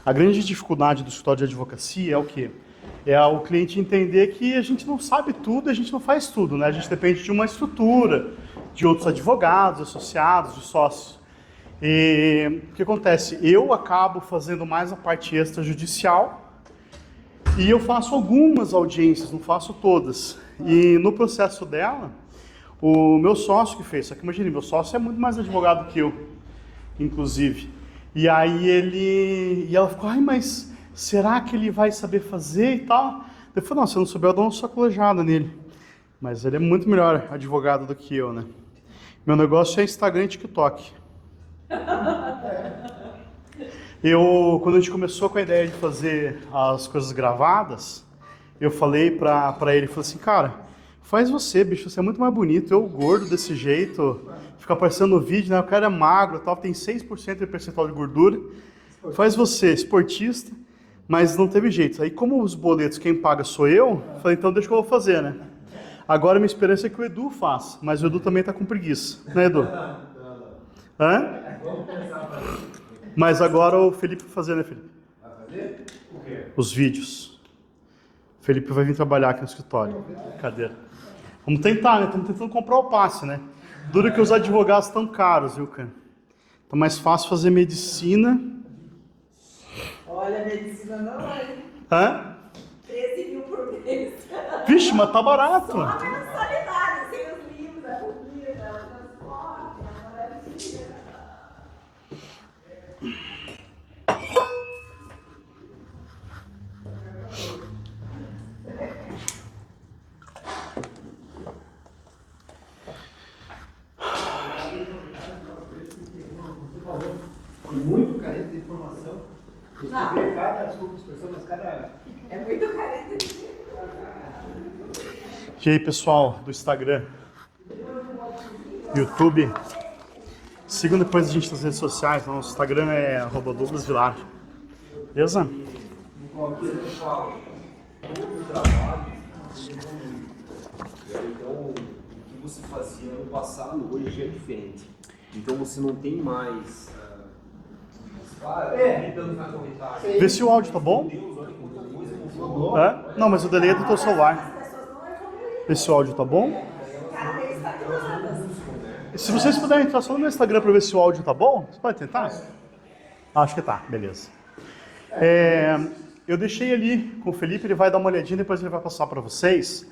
A grande dificuldade do escritório de advocacia é o quê? É o cliente entender que a gente não sabe tudo, a gente não faz tudo, né? A gente depende de uma estrutura, de outros advogados, associados, de sócios. E o que acontece? Eu acabo fazendo mais a parte extrajudicial e eu faço algumas audiências, não faço todas. E no processo dela, o meu sócio que fez, só que imagine, meu sócio é muito mais advogado que eu, inclusive. E aí ela ficou, ai, mas será que ele vai saber fazer e tal? Eu falei, não, se eu não souber, eu dou uma sacolejada nele. Mas ele é muito melhor advogado do que eu, né? Meu negócio é Instagram e TikTok. Quando a gente começou com a ideia de fazer as coisas gravadas, eu falei pra ele, falei assim, cara, faz você, bicho, você é muito mais bonito, eu gordo desse jeito, fica aparecendo no vídeo, né, o cara é magro, tal, tem 6% de percentual de gordura, faz você, esportista, mas não teve jeito. Aí como os boletos quem paga sou eu, falei, então deixa que eu vou fazer, né. Agora minha esperança é que o Edu faça, mas o Edu também tá com preguiça, né, Edu? Hã? Mas agora o Felipe vai fazer, né, Felipe? Vai fazer? O quê? Os vídeos. O Felipe vai vir trabalhar aqui no escritório. Cadeira. Vamos tentar, né? Estamos tentando comprar o passe, né? Dura que os advogados estão caros, viu, cara? Tá mais fácil fazer medicina. Olha, medicina não é. Hã? 13 mil por mês. Vixe, mas tá barato. Só a mensalidade, sem os livros, a comida, o transporte, a moradia. Muito carente de informação. Desculpa a expressão, mas cada... É muito carente. E aí, pessoal do Instagram, YouTube, sigam depois a gente nas redes sociais. Nosso Instagram é @DouglasVilar. Beleza? Pessoal, todo o trabalho, então o que você fazia no passado hoje é diferente. Então você não tem mais... Vê se o áudio tá bom. Hã? Não, mas o delay é do teu celular. Vê se o áudio tá bom. Se vocês puderem entrar só no meu Instagram para ver se o áudio tá bom, você pode tentar? Acho que tá, beleza. Eu deixei ali com o Felipe, ele vai dar uma olhadinha, depois ele vai passar para vocês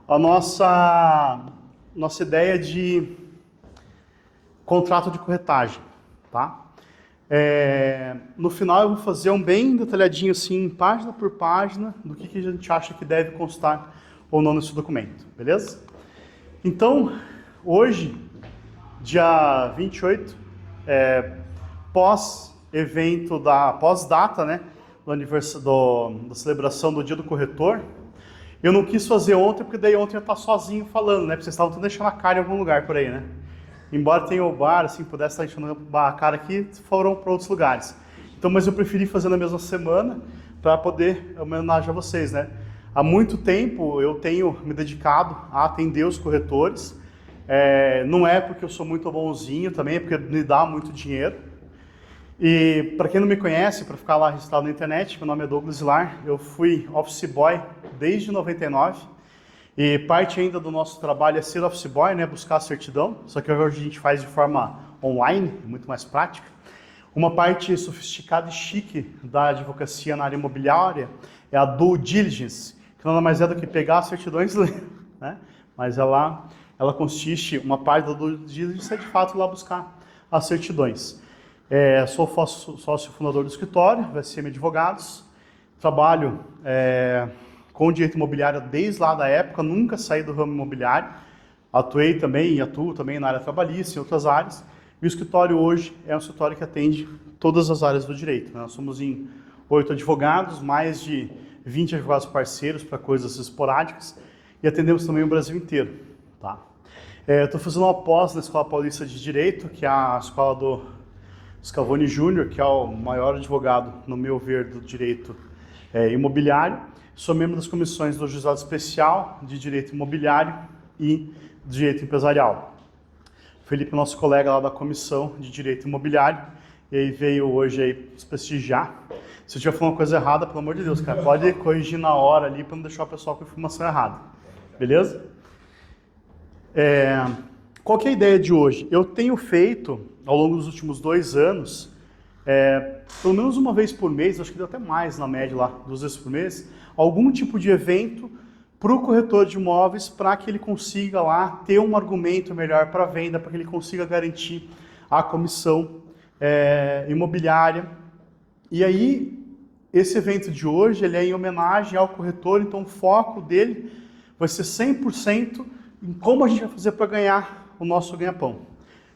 a nossa ideia de contrato de corretagem, tá? No final eu vou fazer um bem detalhadinho assim, página por página, do que a gente acha que deve constar ou não nesse documento, beleza? Então, hoje, dia 28, pós-evento pós-data, né, da celebração do Dia do Corretor, eu não quis fazer ontem, porque daí ontem eu ia estar sozinho falando, né, porque vocês estavam deixando a cara em algum lugar por aí, né? Embora tenha o bar, assim, pudesse estar enchendo a cara aqui, foram para outros lugares. Então, mas eu preferi fazer na mesma semana para poder homenagear vocês, né? Há muito tempo eu tenho me dedicado a atender os corretores. Não é porque eu sou muito bonzinho também, é porque me dá muito dinheiro. E para quem não me conhece, para ficar lá registrado na internet, meu nome é Douglas Vilar, eu fui office boy desde 99. E parte ainda do nosso trabalho é ser office boy, né, buscar a certidão, só que hoje a gente faz de forma online, muito mais prática. Uma parte sofisticada e chique da advocacia na área imobiliária é a due diligence, que nada mais é do que pegar as certidões e ler, né? Mas ela consiste, uma parte da due diligence é de fato lá buscar as certidões. Sou sócio fundador do escritório, VSM Advogados, trabalho com direito imobiliário desde lá da época, nunca saí do ramo imobiliário, atuei também e atuo também na área trabalhista e em outras áreas, e o escritório hoje é um escritório que atende todas as áreas do direito, né? Nós somos em 8 advogados, mais de 20 advogados parceiros para coisas esporádicas, e atendemos também o Brasil inteiro, tá? Estou fazendo uma pós na Escola Paulista de Direito, que é a escola do Scavone Júnior, que é o maior advogado, no meu ver, do direito imobiliário. Sou membro das comissões do Juizado Especial de Direito Imobiliário e Direito Empresarial. Felipe, nosso colega lá da Comissão de Direito Imobiliário, e aí veio hoje aí nos prestigiar. Se eu estiver falando uma coisa errada, pelo amor de Deus, cara, pode corrigir na hora ali para não deixar o pessoal com a informação errada. Beleza? Qual que é a ideia de hoje? Eu tenho feito, ao longo dos últimos 2 anos, pelo menos uma vez por mês, acho que deu até mais na média lá, 2 vezes por mês, algum tipo de evento para o corretor de imóveis para que ele consiga lá ter um argumento melhor para venda, para que ele consiga garantir a comissão imobiliária. E aí, esse evento de hoje, ele é em homenagem ao corretor, então o foco dele vai ser 100% em como a gente vai fazer para ganhar o nosso ganha-pão.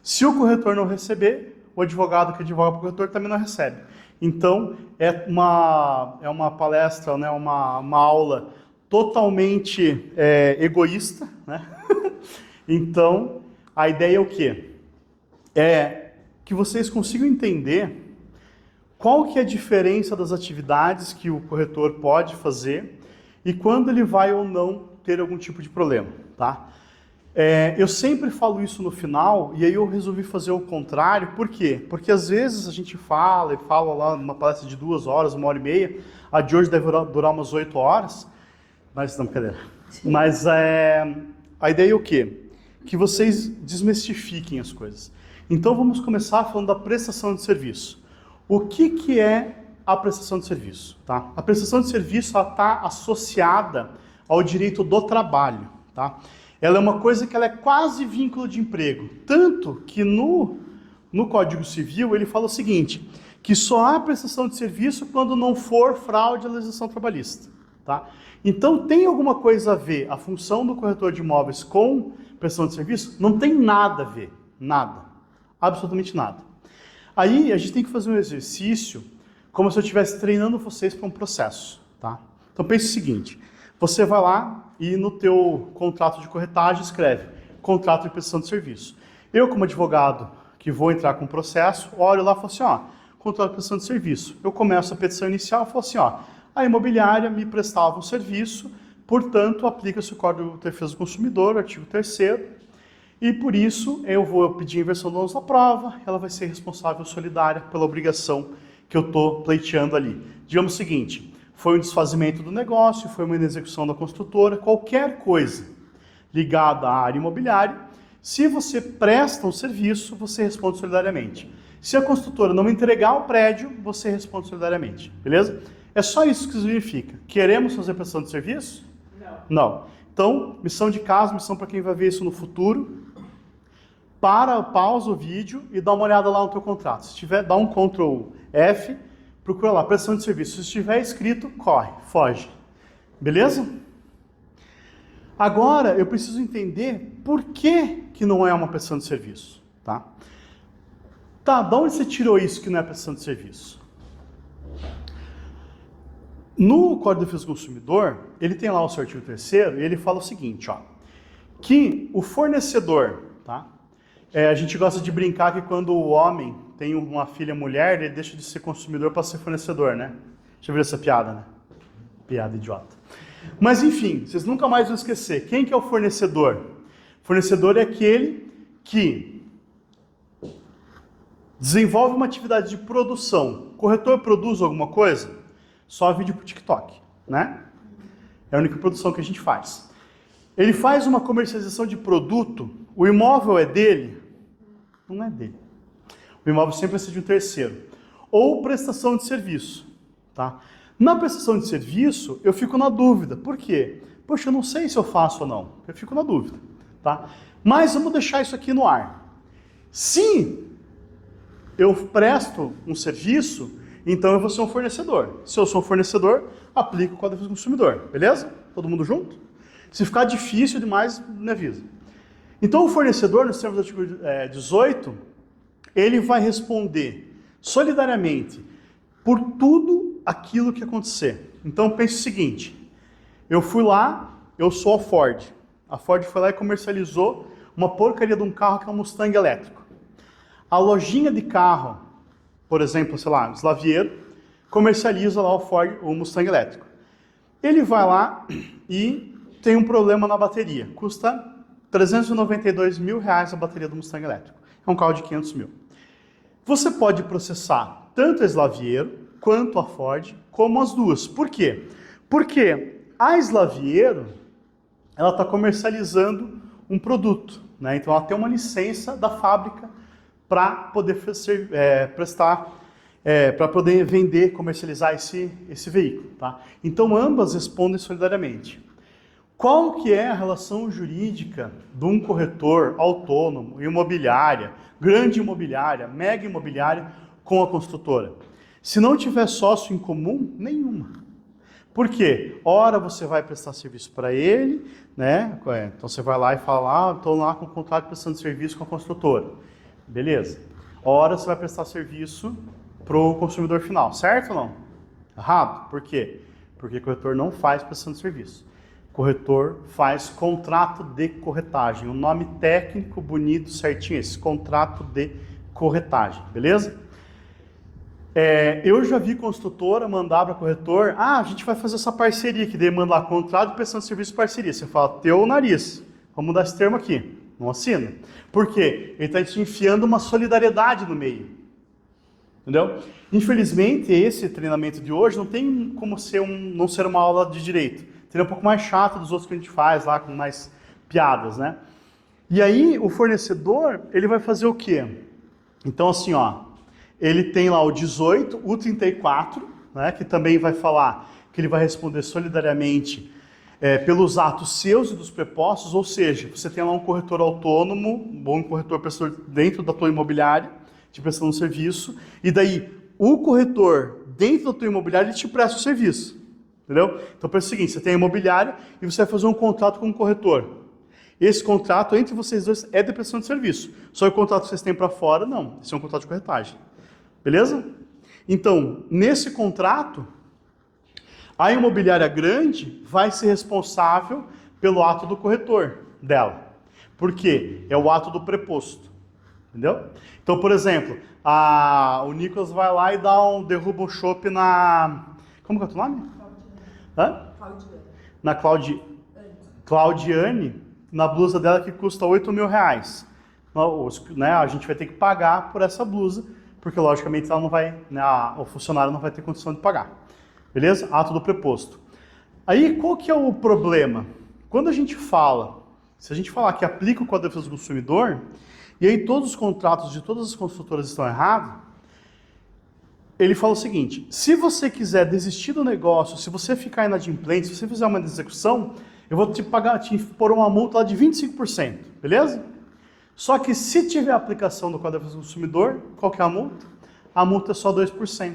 Se o corretor não receber, o advogado que advoga para o corretor também não recebe. Então, é uma palestra, né, uma aula totalmente egoísta, né? Então, a ideia é o quê? É que vocês consigam entender qual que é a diferença das atividades que o corretor pode fazer e quando ele vai ou não ter algum tipo de problema, tá? Eu sempre falo isso no final e aí eu resolvi fazer o contrário. Por quê? Porque às vezes a gente fala lá numa palestra de 2 horas, 1h30, a de hoje deve durar umas 8 horas, mas não, brincadeira. Mas a ideia é o quê? Que vocês desmistifiquem as coisas. Então vamos começar falando da prestação de serviço. O que é a prestação de serviço? Tá? A prestação de serviço está associada ao direito do trabalho. Tá? Ela é uma coisa que ela é quase vínculo de emprego. Tanto que no Código Civil ele fala o seguinte, que só há prestação de serviço quando não for fraude à legislação trabalhista. Tá? Então tem alguma coisa a ver a função do corretor de imóveis com prestação de serviço? Não tem nada a ver. Nada. Absolutamente nada. Aí a gente tem que fazer um exercício como se eu estivesse treinando vocês para um processo, tá? Então pense o seguinte, você vai lá e no teu contrato de corretagem escreve contrato de prestação de serviço. Eu, como advogado que vou entrar com o processo, olho lá e falo assim, ó, contrato de prestação de serviço. Eu começo a petição inicial e falo assim, ó, a imobiliária me prestava um serviço, portanto, aplica-se o Código de Defesa do Consumidor, artigo 3º, e por isso eu vou pedir a inversão do ônus da prova, ela vai ser responsável solidária pela obrigação que eu estou pleiteando ali. Digamos o seguinte, foi um desfazimento do negócio, foi uma inexecução da construtora, qualquer coisa ligada à área imobiliária, se você presta um serviço, você responde solidariamente. Se a construtora não entregar o prédio, você responde solidariamente, beleza? É só isso que significa. Queremos fazer prestação de serviço? Não. Então, missão de casa, missão para quem vai ver isso no futuro, pausa o vídeo e dá uma olhada lá no teu contrato. Se tiver, dá um Ctrl F, procura lá, prestação de serviço. Se estiver escrito, corre, foge. Beleza? Agora, eu preciso entender por que não é uma prestação de serviço. Tá? Tá, de onde você tirou isso que não é prestação de serviço? No Código de Defesa do Consumidor, ele tem lá o seu artigo 3º e ele fala o seguinte, ó, que o fornecedor, tá? A gente gosta de brincar que quando o homem tem uma filha mulher, ele deixa de ser consumidor para ser fornecedor, né? Já viu essa piada, né? Piada idiota. Mas enfim, vocês nunca mais vão esquecer. Quem que é o fornecedor? O fornecedor é aquele que desenvolve uma atividade de produção. O corretor produz alguma coisa? Só vídeo para o TikTok, né? É a única produção que a gente faz. Ele faz uma comercialização de produto, o imóvel é dele? Não é dele. O imóvel sempre vai ser de um terceiro. Ou prestação de serviço, tá? Na prestação de serviço, eu fico na dúvida. Por quê? Poxa, eu não sei se eu faço ou não. Eu fico na dúvida, tá? Mas vamos deixar isso aqui no ar. Se eu presto um serviço, então eu vou ser um fornecedor. Se eu sou um fornecedor, aplico o Código de Defesa do Consumidor. Beleza? Todo mundo junto? Se ficar difícil demais, me avisa. Então o fornecedor, nos termos do artigo 18, ele vai responder solidariamente por tudo aquilo que acontecer. Então pense o seguinte, eu fui lá, eu sou a Ford. A Ford foi lá e comercializou uma porcaria de um carro que é um Mustang elétrico. A lojinha de carro, por exemplo, sei lá, Slavieiro, comercializa lá o Mustang elétrico. Ele vai lá e tem um problema na bateria. Custa R$392 mil a bateria do Mustang elétrico. É um carro de 500 mil. Você pode processar tanto a Slavieiro quanto a Ford, como as duas. Por quê? Porque a Slaviero, ela está comercializando um produto, né? Então ela tem uma licença da fábrica para poder para poder vender, comercializar esse veículo, tá? Então ambas respondem solidariamente. Qual que é a relação jurídica de um corretor autônomo, imobiliária, grande imobiliária, mega imobiliária com a construtora? Se não tiver sócio em comum, nenhuma. Por quê? Ora você vai prestar serviço para ele, né? Então você vai lá e fala, estou lá com o contrato prestando serviço com a construtora. Beleza. Ora você vai prestar serviço para o consumidor final, certo ou não? Errado. Por quê? Porque o corretor não faz prestando serviço. Corretor faz contrato de corretagem. O nome técnico, bonito, certinho, esse contrato de corretagem, beleza? Eu já vi construtora mandar para corretor, a gente vai fazer essa parceria aqui, daí manda lá contrato de prestação de serviço de parceria. Você fala, teu nariz, vamos mudar esse termo aqui, não assina. Por quê? Ele está te enfiando uma solidariedade no meio, entendeu? Infelizmente, esse treinamento de hoje não tem como não ser uma aula de direito. Seria um pouco mais chato dos outros que a gente faz lá, com mais piadas, né? E aí, o fornecedor, ele vai fazer o quê? Então, assim, ele tem lá o 18, o 34, né, que também vai falar que ele vai responder solidariamente pelos atos seus e dos prepostos, ou seja, você tem lá um corretor autônomo, um corretor prestador dentro da tua imobiliária, te prestando um serviço, e daí o corretor dentro da tua imobiliária, ele te presta o serviço. Entendeu? Então, pensa o seguinte, você tem a imobiliária e você vai fazer um contrato com um corretor. Esse contrato entre vocês dois é de prestação de serviço. Só que o contrato que vocês têm para fora, não. Esse é um contrato de corretagem. Beleza? Então, nesse contrato, a imobiliária grande vai ser responsável pelo ato do corretor dela. Por quê? É o ato do preposto. Entendeu? Então, por exemplo, o Nicolas vai lá e derruba um chopp na... Como que é o teu nome? Na Claudiane, na blusa dela que custa R$8.000. Né, a gente vai ter que pagar por essa blusa, porque logicamente ela não vai, né, o funcionário não vai ter condição de pagar. Beleza? Ato do preposto. Aí qual que é o problema? Quando a gente fala, se a gente falar que aplica o Código de Defesa do Consumidor, e aí todos os contratos de todas as construtoras estão errados, ele fala o seguinte, se você quiser desistir do negócio, se você ficar inadimplente, se você fizer uma execução, eu vou te pôr uma multa lá de 25%, beleza? Só que se tiver aplicação do Código de Defesa do Consumidor, qual que é a multa? A multa é só 2%.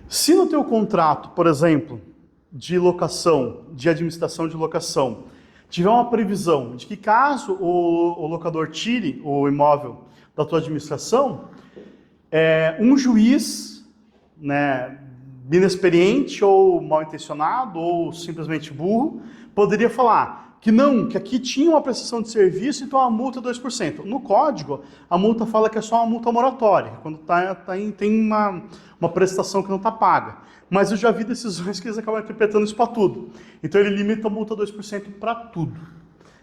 Se no teu contrato, por exemplo, de locação, de administração de locação, tiver uma previsão de que caso o locador tire o imóvel da tua administração, um juiz, né, inexperiente ou mal intencionado ou simplesmente burro, poderia falar que não, que aqui tinha uma prestação de serviço, então a multa é 2%. No código, a multa fala que é só uma multa moratória, quando tem uma prestação que não está paga. Mas eu já vi decisões que eles acabam interpretando isso para tudo. Então ele limita a multa 2% para tudo.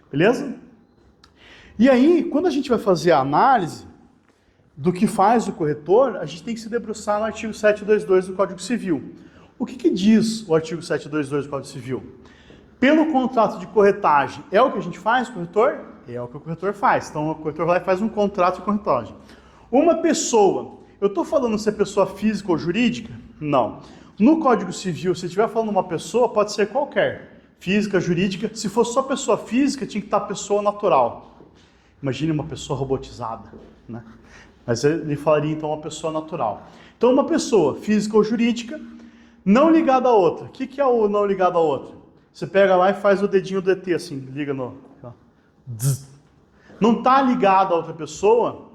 Beleza? E aí, quando a gente vai fazer a análise do que faz o corretor, a gente tem que se debruçar no artigo 722 do Código Civil. O que diz o artigo 722 do Código Civil? Pelo contrato de corretagem, é o que a gente faz, corretor? É o que o corretor faz. Então, o corretor vai lá e faz um contrato de corretagem. Uma pessoa, eu estou falando se é pessoa física ou jurídica? Não. No Código Civil, se estiver falando uma pessoa, pode ser qualquer. Física, jurídica. Se fosse só pessoa física, tinha que estar pessoa natural. Imagine uma pessoa robotizada, né? Mas ele falaria, então, uma pessoa natural. Então, uma pessoa física ou jurídica, não ligada a outra. O que é o não ligado a outra? Você pega lá e faz o dedinho do ET, assim, liga no... Não está ligado a outra pessoa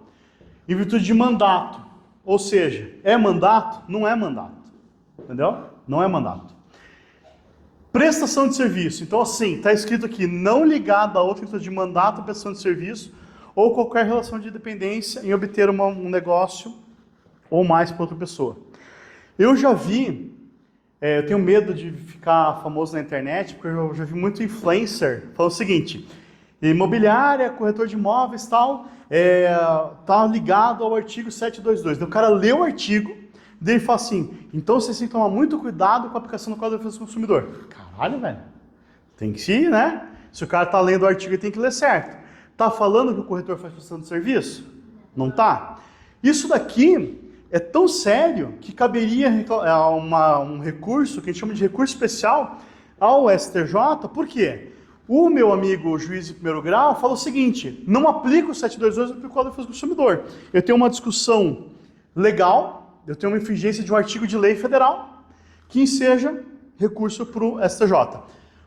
em virtude de mandato. Ou seja, é mandato? Não é mandato. Entendeu? Não é mandato. Prestação de serviço. Então, assim, está escrito aqui, não ligado a outra em virtude de mandato, prestação de serviço, ou qualquer relação de dependência em obter um negócio ou mais para outra pessoa. Eu já vi, eu tenho medo de ficar famoso na internet, porque eu já vi muito influencer falando o seguinte, imobiliária, corretor de imóveis e tal, tá ligado ao artigo 722. O cara lê o artigo, Daí ele fala assim, então vocês têm que tomar muito cuidado com a aplicação do Código de Defesa do Consumidor. Caralho, velho. Tem que ir, né? Se o cara tá lendo o artigo, ele tem que ler certo. Tá falando que o corretor faz prestação de serviço? Não tá. Isso daqui é tão sério que caberia um recurso, que a gente chama de recurso especial, ao STJ. Por quê? O meu amigo juiz de primeiro grau fala o seguinte, não aplica o 722 no Código de Defesa do Consumidor. Eu tenho uma discussão legal, eu tenho uma infringência de um artigo de lei federal, que seja recurso para o STJ.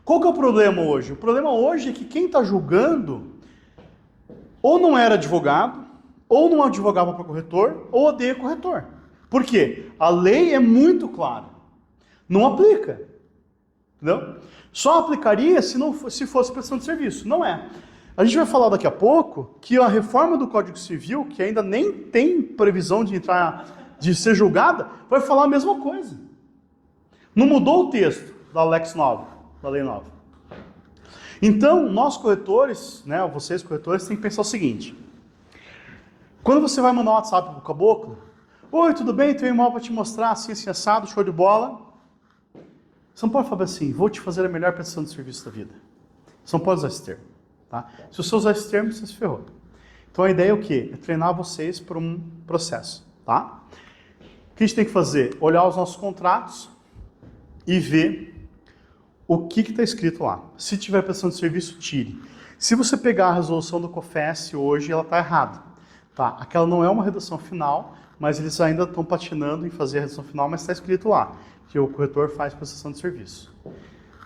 Qual que é o problema hoje? O problema hoje é que quem está julgando ou não era advogado, ou não advogava para corretor, ou odeia corretor. Por quê? A lei é muito clara. Não aplica. Entendeu? Só aplicaria se fosse prestação de serviço. Não é. A gente vai falar daqui a pouco que a reforma do Código Civil, que ainda nem tem previsão de ser julgada, vai falar a mesma coisa. Não mudou o texto da Lex nova, da lei nova. Então, nós corretores, né, vocês corretores, têm que pensar o seguinte. Quando você vai mandar um WhatsApp para o caboclo, oi, tudo bem? Tenho um e-mail para te mostrar, assim, assim, assado, show de bola. Você não pode falar assim, vou te fazer a melhor prestação de serviço da vida. Você não pode usar esse termo. Tá? Se você usar esse termo, você se ferrou. Então a ideia é o quê? É treinar vocês por um processo. Tá? O que a gente tem que fazer? Olhar os nossos contratos e ver o que está escrito lá. Se tiver prestação de serviço, tire. Se você pegar a resolução do COFES hoje, ela está errada. Tá? Aquela não é uma redação final, mas eles ainda estão patinando em fazer a redação final, mas está escrito lá que o corretor faz prestação de serviço.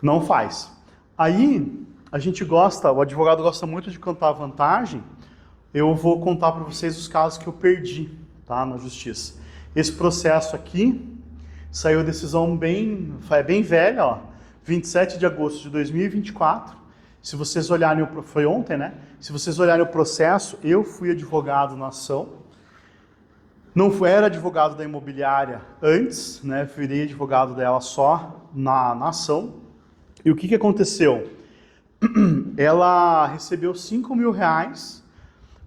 Não faz. Aí, a gente gosta, o advogado gosta muito de contar a vantagem. Eu vou contar para vocês os casos que eu perdi, tá, na justiça. Esse processo aqui, saiu a decisão bem velha, ó, 27 de agosto de 2024. Se vocês olharem, foi ontem, né? Se vocês olharem o processo, eu fui advogado na ação. Não era advogado da imobiliária antes, né? Virei advogado dela só na ação. E o que aconteceu? Ela recebeu R$5.000.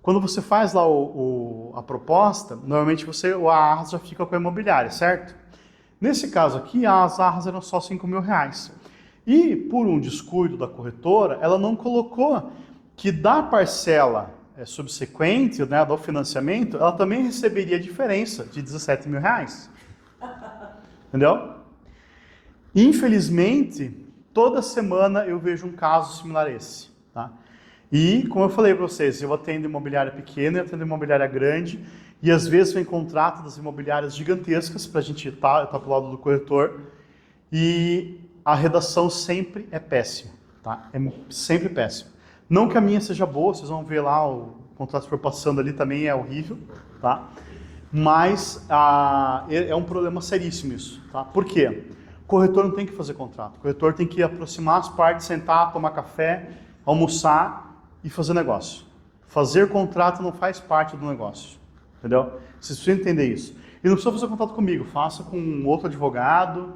Quando você faz lá a proposta, normalmente a arras já fica com a imobiliária, certo? Nesse caso aqui, as arras eram só R$5.000. E por um descuido da corretora, ela não colocou que da parcela subsequente, né, do financiamento, ela também receberia a diferença de R$17.000. Entendeu? Infelizmente, toda semana eu vejo um caso similar a esse. Tá? E, como eu falei para vocês, eu atendo imobiliária pequena e atendo imobiliária grande, e às vezes vem contrato das imobiliárias gigantescas para a gente estar pro lado do corretor, e a redação sempre é péssima. Tá? É sempre péssima. Não que a minha seja boa, vocês vão ver lá, o contrato que for passando ali também é horrível, tá? Mas é um problema seríssimo isso, tá? Por quê? O corretor não tem que fazer contrato, o corretor tem que aproximar as partes, sentar, tomar café, almoçar e fazer negócio. Fazer contrato não faz parte do negócio, entendeu? Vocês precisam entender isso. E não precisa fazer contrato comigo, faça com um outro advogado,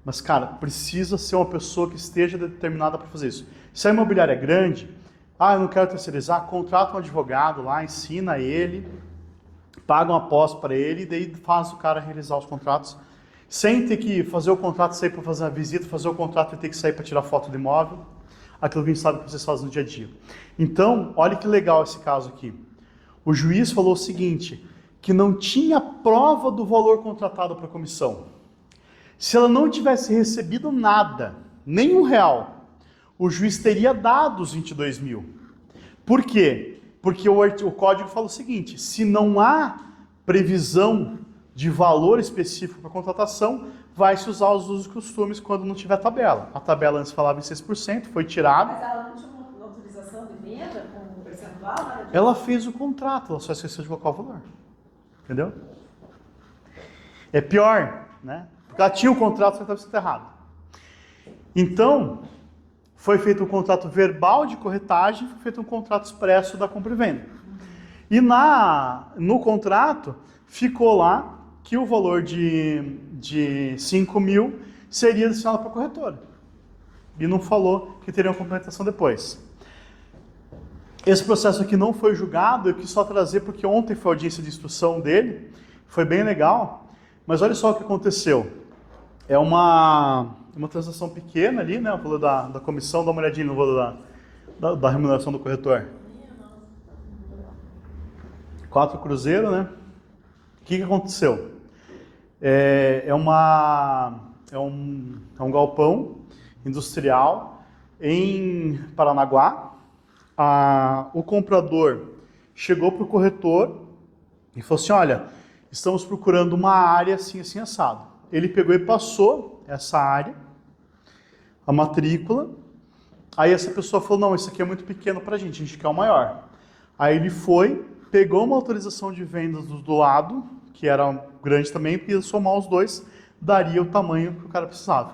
mas, cara, precisa ser uma pessoa que esteja determinada para fazer isso. Se a imobiliária é grande, eu não quero terceirizar, contrata um advogado lá, ensina ele, paga uma pós para ele e daí faz o cara realizar os contratos, sem ter que fazer o contrato, sair para fazer uma visita, fazer o contrato e ter que sair para tirar foto do imóvel, aquilo que a gente sabe que vocês fazem no dia a dia. Então, olha que legal esse caso aqui. O juiz falou o seguinte, que não tinha prova do valor contratado para a comissão. Se ela não tivesse recebido nada, nem R$1, o juiz teria dado os 22.000. Por quê? Porque o código fala o seguinte, se não há previsão de valor específico para contratação, vai se usar os usos e costumes quando não tiver tabela. A tabela antes falava em 6%, foi tirada. Mas ela não tinha uma autorização de venda com percentual? Ela fez o contrato, ela só esqueceu de colocar o valor. Entendeu? É pior, né? Porque ela tinha o contrato, só estava escrito errado. Então, foi feito um contrato verbal de corretagem, foi feito um contrato expresso da compra e venda. E no contrato, ficou lá que o valor de 5.000 seria destinado para a corretora. E não falou que teria uma complementação depois. Esse processo aqui não foi julgado, eu quis só trazer porque ontem foi a audiência de instrução dele, foi bem legal. Mas olha só o que aconteceu. É uma transação pequena ali, né? O valor da comissão, dá uma olhadinha no valor da remuneração do corretor. 4 cruzeiro, né? O que aconteceu? É um galpão industrial em Paranaguá. O comprador chegou para o corretor e falou assim, olha, estamos procurando uma área assim, assim, assado. Ele pegou e passou essa área, a matrícula. Aí essa pessoa falou, não, isso aqui é muito pequeno para a gente quer o maior. Aí ele foi, pegou uma autorização de vendas do lado, que era grande também, e somar os dois, daria o tamanho que o cara precisava.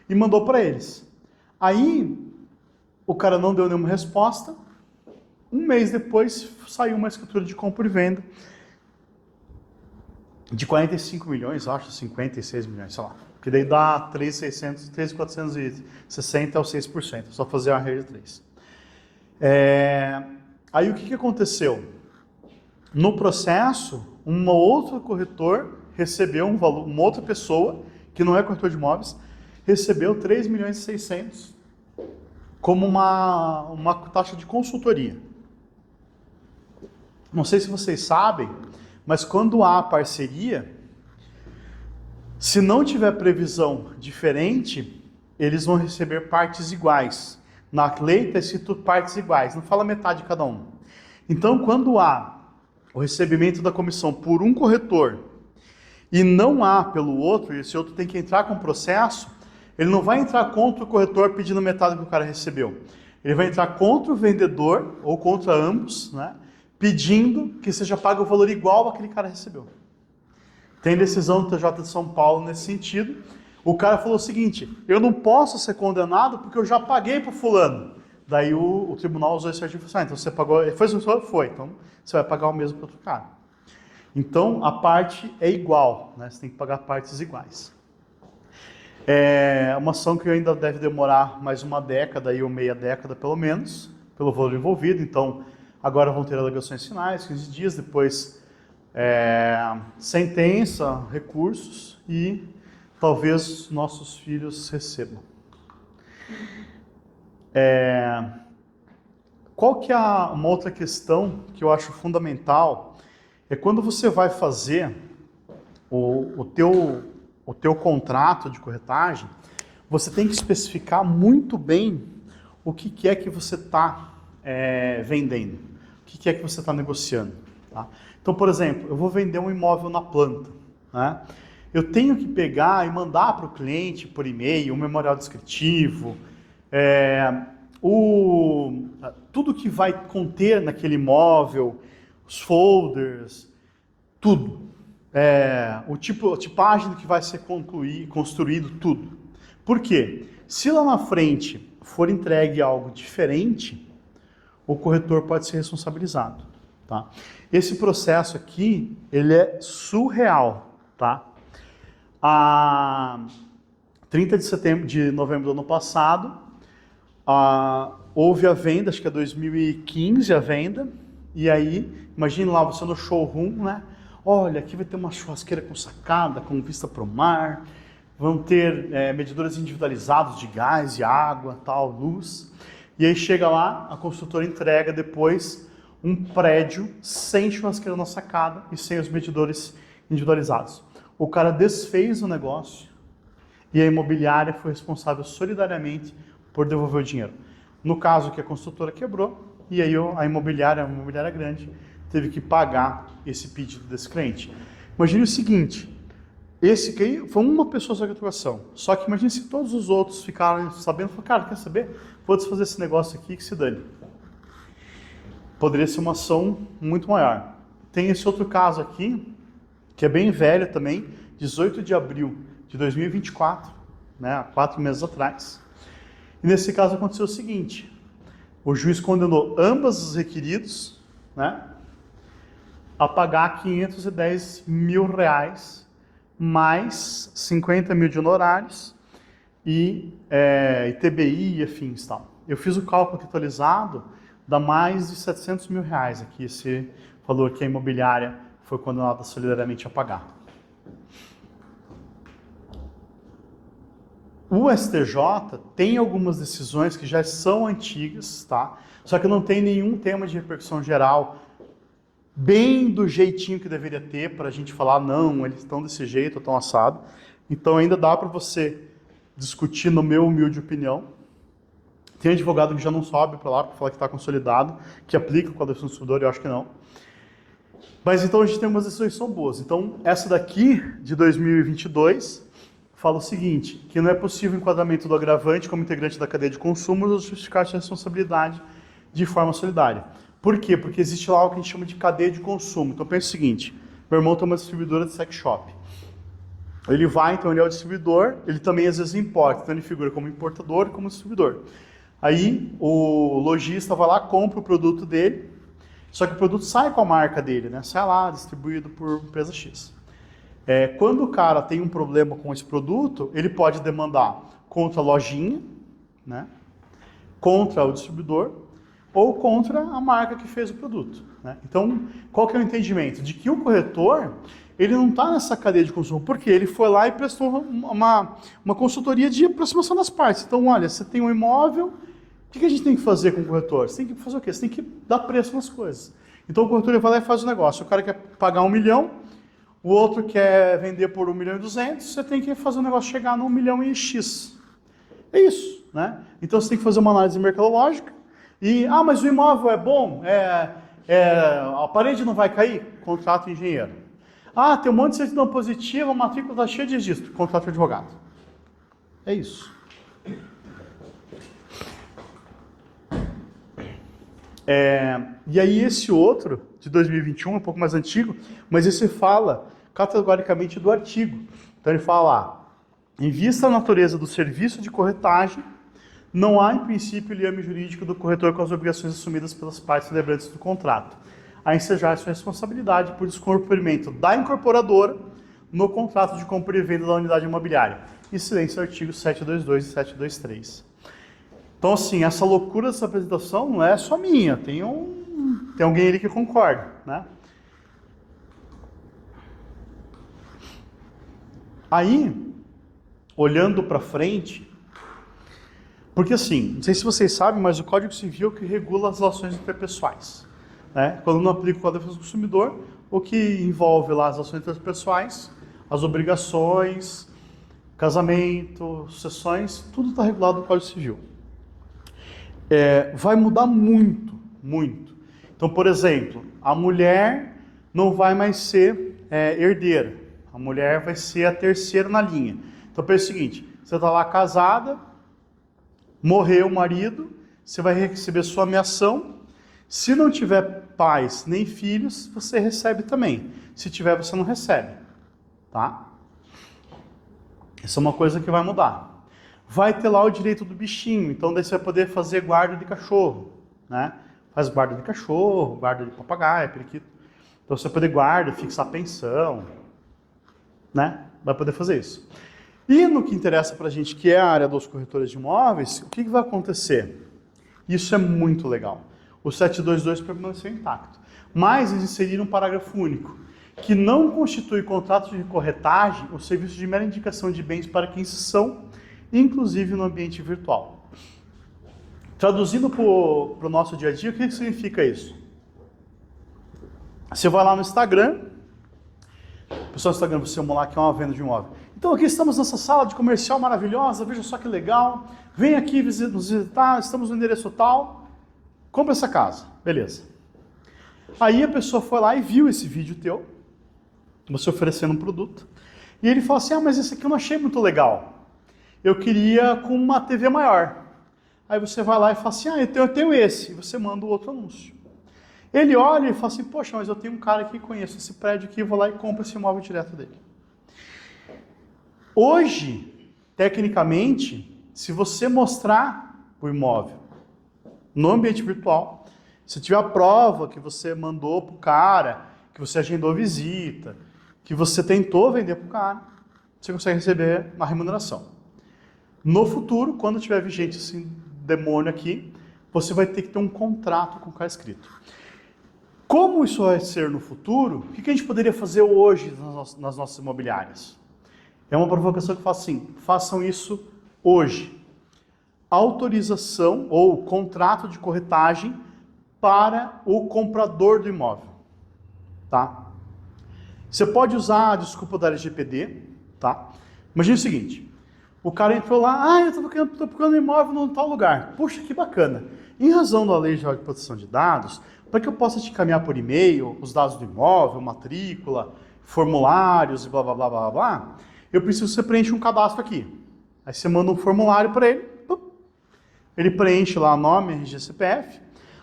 E mandou para eles. Aí o cara não deu nenhuma resposta. Um mês depois saiu uma escritura de compra e venda de 45 milhões, acho, 56 milhões, sei lá. Que daí dá 3.460 ao 6%. Só fazer a regra de 3. Aí o que aconteceu? No processo, um outro corretor recebeu um valor, uma outra pessoa, que não é corretor de imóveis, recebeu 3 milhões e 600 como uma taxa de consultoria. Não sei se vocês sabem, mas quando há parceria, se não tiver previsão diferente, eles vão receber partes iguais. Na lei está escrito partes iguais, não fala metade de cada um. Então, quando há o recebimento da comissão por um corretor e não há pelo outro, e esse outro tem que entrar com processo, ele não vai entrar contra o corretor pedindo metade do que o cara recebeu. Ele vai entrar contra o vendedor, ou contra ambos, né, pedindo que seja pago o valor igual àquele cara recebeu. Tem decisão do TJ de São Paulo nesse sentido. O cara falou o seguinte, eu não posso ser condenado porque eu já paguei para o fulano. Daí o tribunal usou esse artigo e falou assim, então você pagou, foi, então você vai pagar o mesmo para outro cara. Então a parte é igual, né? Você tem que pagar partes iguais. É uma ação que ainda deve demorar mais uma década, ou meia década pelo menos, pelo valor envolvido. Então agora vão ter alegações finais, 15 dias, depois sentença, recursos e talvez nossos filhos recebam. Qual que é uma outra questão que eu acho fundamental? É quando você vai fazer o teu contrato de corretagem, você tem que especificar muito bem o que é que você está vendendo, o que é que você está negociando. Tá? Então, por exemplo, eu vou vender um imóvel na planta, né? Eu tenho que pegar e mandar para o cliente por e-mail um memorial descritivo, tudo que vai conter naquele imóvel, os folders, tudo. A tipagem que vai ser construído, tudo. Por quê? Se lá na frente for entregue algo diferente, o corretor pode ser responsabilizado. Tá? Esse processo aqui, ele é surreal. Tá? A 30 de novembro do ano passado, houve a venda, acho que é 2015 a venda, e aí, imagine lá você no showroom, né? Olha, aqui vai ter uma churrasqueira com sacada, com vista para o mar, vão ter medidores individualizados de gás, de água, tal, luz. E aí chega lá, a construtora entrega depois um prédio sem churrasqueira na sacada e sem os medidores individualizados. O cara desfez o negócio e a imobiliária foi responsável solidariamente por devolver o dinheiro. No caso que a construtora quebrou, e aí a imobiliária grande, teve que pagar esse pedido desse cliente. Imagine o seguinte, esse que foi uma pessoa só que atuação, só que imagine se todos os outros ficaram sabendo, falaram, cara, quer saber? Vou desfazer esse negócio aqui que se dane. Poderia ser uma ação muito maior. Tem esse outro caso aqui, que é bem velho também, 18 de abril de 2024, né, há 4 meses atrás. E nesse caso aconteceu o seguinte, o juiz condenou ambos os requeridos, né, a pagar R$510 mil, mais 50 mil de honorários e ITBI e afins tal. Eu fiz o cálculo atualizado, dá mais de R$700 mil aqui, esse valor que a imobiliária foi condenada solidariamente a pagar. O STJ tem algumas decisões que já são antigas, tá? Só que não tem nenhum tema de repercussão geral bem do jeitinho que deveria ter para a gente falar, não, eles estão desse jeito, estão assado. Então ainda dá para você discutir, no meu humilde opinião. Tem advogado que já não sobe para lá para falar que está consolidado, que aplica o Código de Defesa do Consumidor, eu acho que não. Mas então a gente tem umas decisões que são boas. Então essa daqui, de 2022, fala o seguinte, que não é possível o enquadramento do agravante como integrante da cadeia de consumo ou justificar sua responsabilidade de forma solidária. Por quê? Porque existe lá o que a gente chama de cadeia de consumo. Então pensa o seguinte, meu irmão tem uma distribuidora de sex shop. Ele vai, então ele é o distribuidor, ele também às vezes importa, então ele figura como importador e como distribuidor. Aí o lojista vai lá, compra o produto dele, só que o produto sai com a marca dele, né? Sai lá, distribuído por empresa X. Quando o cara tem um problema com esse produto, ele pode demandar contra a lojinha, né? Contra o distribuidor, ou contra a marca que fez o produto, né? Então, qual que é o entendimento? De que o corretor, ele não está nessa cadeia de consumo, porque ele foi lá e prestou uma consultoria de aproximação das partes. Então, olha, você tem um imóvel, o que a gente tem que fazer com o corretor? Você tem que fazer o quê? Você tem que dar preço nas coisas. Então, o corretor ele vai lá e faz o negócio. O cara quer pagar 1 milhão, o outro quer vender por 1.200.000, você tem que fazer o negócio chegar no 1 milhão e X. É isso, né? Então, você tem que fazer uma análise mercadológica e, mas o imóvel é bom, a parede não vai cair? Contrata o engenheiro. Tem um monte de certidão positiva, a matrícula está cheia de registro. Contrato de advogado. É isso. E aí esse outro, de 2021, um pouco mais antigo, mas esse fala categoricamente do artigo. Então ele fala lá, em vista da natureza do serviço de corretagem, não há em princípio liame jurídico do corretor com as obrigações assumidas pelas partes celebrantes do contrato, a ensejar sua responsabilidade por descumprimento da incorporadora no contrato de compra e venda da unidade imobiliária. Incidência artigos 722 e 723. Então, assim, essa loucura dessa apresentação não é só minha, tem alguém ali que concorda, né? Aí, olhando para frente, porque assim, não sei se vocês sabem, mas o Código Civil é que regula as relações interpessoais. Né? Quando não aplica o Código de Defesa do Consumidor, o que envolve lá as relações interpessoais, as obrigações, casamento, sucessões, tudo está regulado no Código Civil. Vai mudar muito, muito. Então, por exemplo, a mulher não vai mais ser herdeira. A mulher vai ser a terceira na linha. Então, pensa o seguinte, você está lá casada, morreu o marido, você vai receber sua ameação. Se não tiver pais nem filhos, você recebe também. Se tiver, você não recebe. Tá? Isso é uma coisa que vai mudar. Vai ter lá o direito do bichinho, então daí você vai poder fazer guarda de cachorro, né? Faz guarda de cachorro, guarda de papagaio, periquito. Então você vai poder guarda, fixar pensão, né? Vai poder fazer isso. E no que interessa pra gente, que é a área dos corretores de imóveis, o que vai acontecer? Isso é muito legal. O 722 permaneceu intacto. Mas eles inseriram um parágrafo único, que não constitui contrato de corretagem ou serviço de mera indicação de bens para aquisição, inclusive no ambiente virtual. Traduzindo para o nosso dia a dia, o que significa isso? Você vai lá no Instagram, o pessoal do Instagram vai simular que é uma venda de um imóvel. Então aqui estamos nessa sala de comercial maravilhosa, veja só que legal, vem aqui nos visitar, estamos no endereço tal, compra essa casa, beleza. Aí a pessoa foi lá e viu esse vídeo teu, você oferecendo um produto, e ele fala assim, mas esse aqui eu não achei muito legal. Eu queria com uma TV maior. Aí você vai lá e fala assim, eu tenho esse. E você manda o outro anúncio. Ele olha e fala assim, poxa, mas eu tenho um cara que conheço esse prédio aqui, eu vou lá e compro esse imóvel direto dele. Hoje, tecnicamente, se você mostrar o imóvel no ambiente virtual, se tiver a prova que você mandou para o cara, que você agendou visita, que você tentou vender para o cara, você consegue receber uma remuneração. No futuro, quando tiver vigente esse demônio aqui, você vai ter que ter um contrato com o cara escrito. Como isso vai ser no futuro, o que a gente poderia fazer hoje nas nossas imobiliárias? É uma provocação que eu faço assim, façam isso hoje, autorização ou contrato de corretagem para o comprador do imóvel, tá? Você pode usar a desculpa da LGPD, tá? Imagina o seguinte, o cara entrou lá, eu tô procurando um imóvel em tal lugar. Puxa, que bacana. Em razão da Lei Geral de Proteção de Dados, para que eu possa te encaminhar por e-mail os dados do imóvel, matrícula, formulários e blá, blá, blá, blá, blá, eu preciso que você preencha um cadastro aqui. Aí você manda um formulário para ele, ele preenche lá nome, RG, CPF,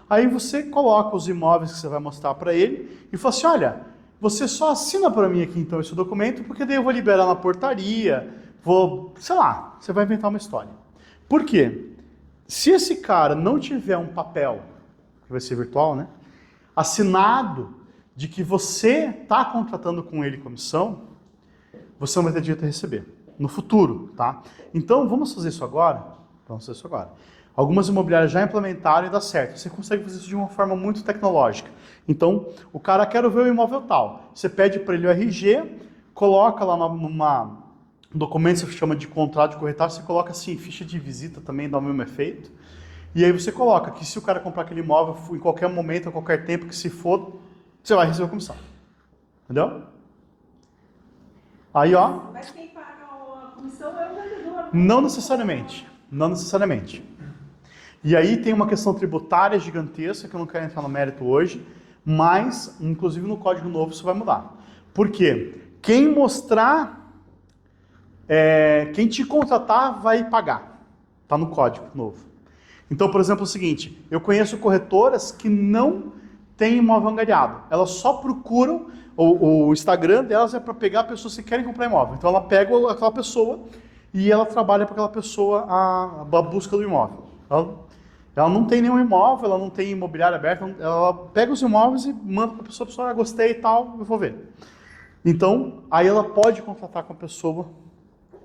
aí você coloca os imóveis que você vai mostrar para ele e fala assim, olha, você só assina para mim aqui então esse documento, porque daí eu vou liberar na portaria, sei lá, você vai inventar uma história. Por quê? Se esse cara não tiver um papel, que vai ser virtual, né, assinado de que você está contratando com ele comissão, você não vai ter direito a receber no futuro, tá? Então, vamos fazer isso agora? Vamos fazer isso agora. Algumas imobiliárias já implementaram e dá certo. Você consegue fazer isso de uma forma muito tecnológica. Então, o cara quer ver o imóvel tal. Você pede para ele o RG, coloca lá num documento que você chama de contrato de corretagem, você coloca assim, ficha de visita também dá o mesmo efeito. E aí você coloca que se o cara comprar aquele imóvel em qualquer momento, a qualquer tempo que se for, você vai receber a comissão. Entendeu? Aí, ó. Mas quem paga a comissão é o vendedor. Não necessariamente. Não necessariamente. E aí tem uma questão tributária gigantesca, que eu não quero entrar no mérito hoje, mas, inclusive no Código Novo, isso vai mudar. Por quê? Quem mostrar, quem te contratar vai pagar. Está no Código Novo. Então, por exemplo, é o seguinte, eu conheço corretoras que não têm imóvel angariado. Elas só procuram, o Instagram delas é para pegar pessoas que querem comprar imóvel. Então ela pega aquela pessoa e ela trabalha para aquela pessoa a busca do imóvel. Ela não tem nenhum imóvel, ela não tem imobiliário aberto, ela pega os imóveis e manda para a pessoa, gostei e tal, eu vou ver. Então, aí ela pode contratar com a pessoa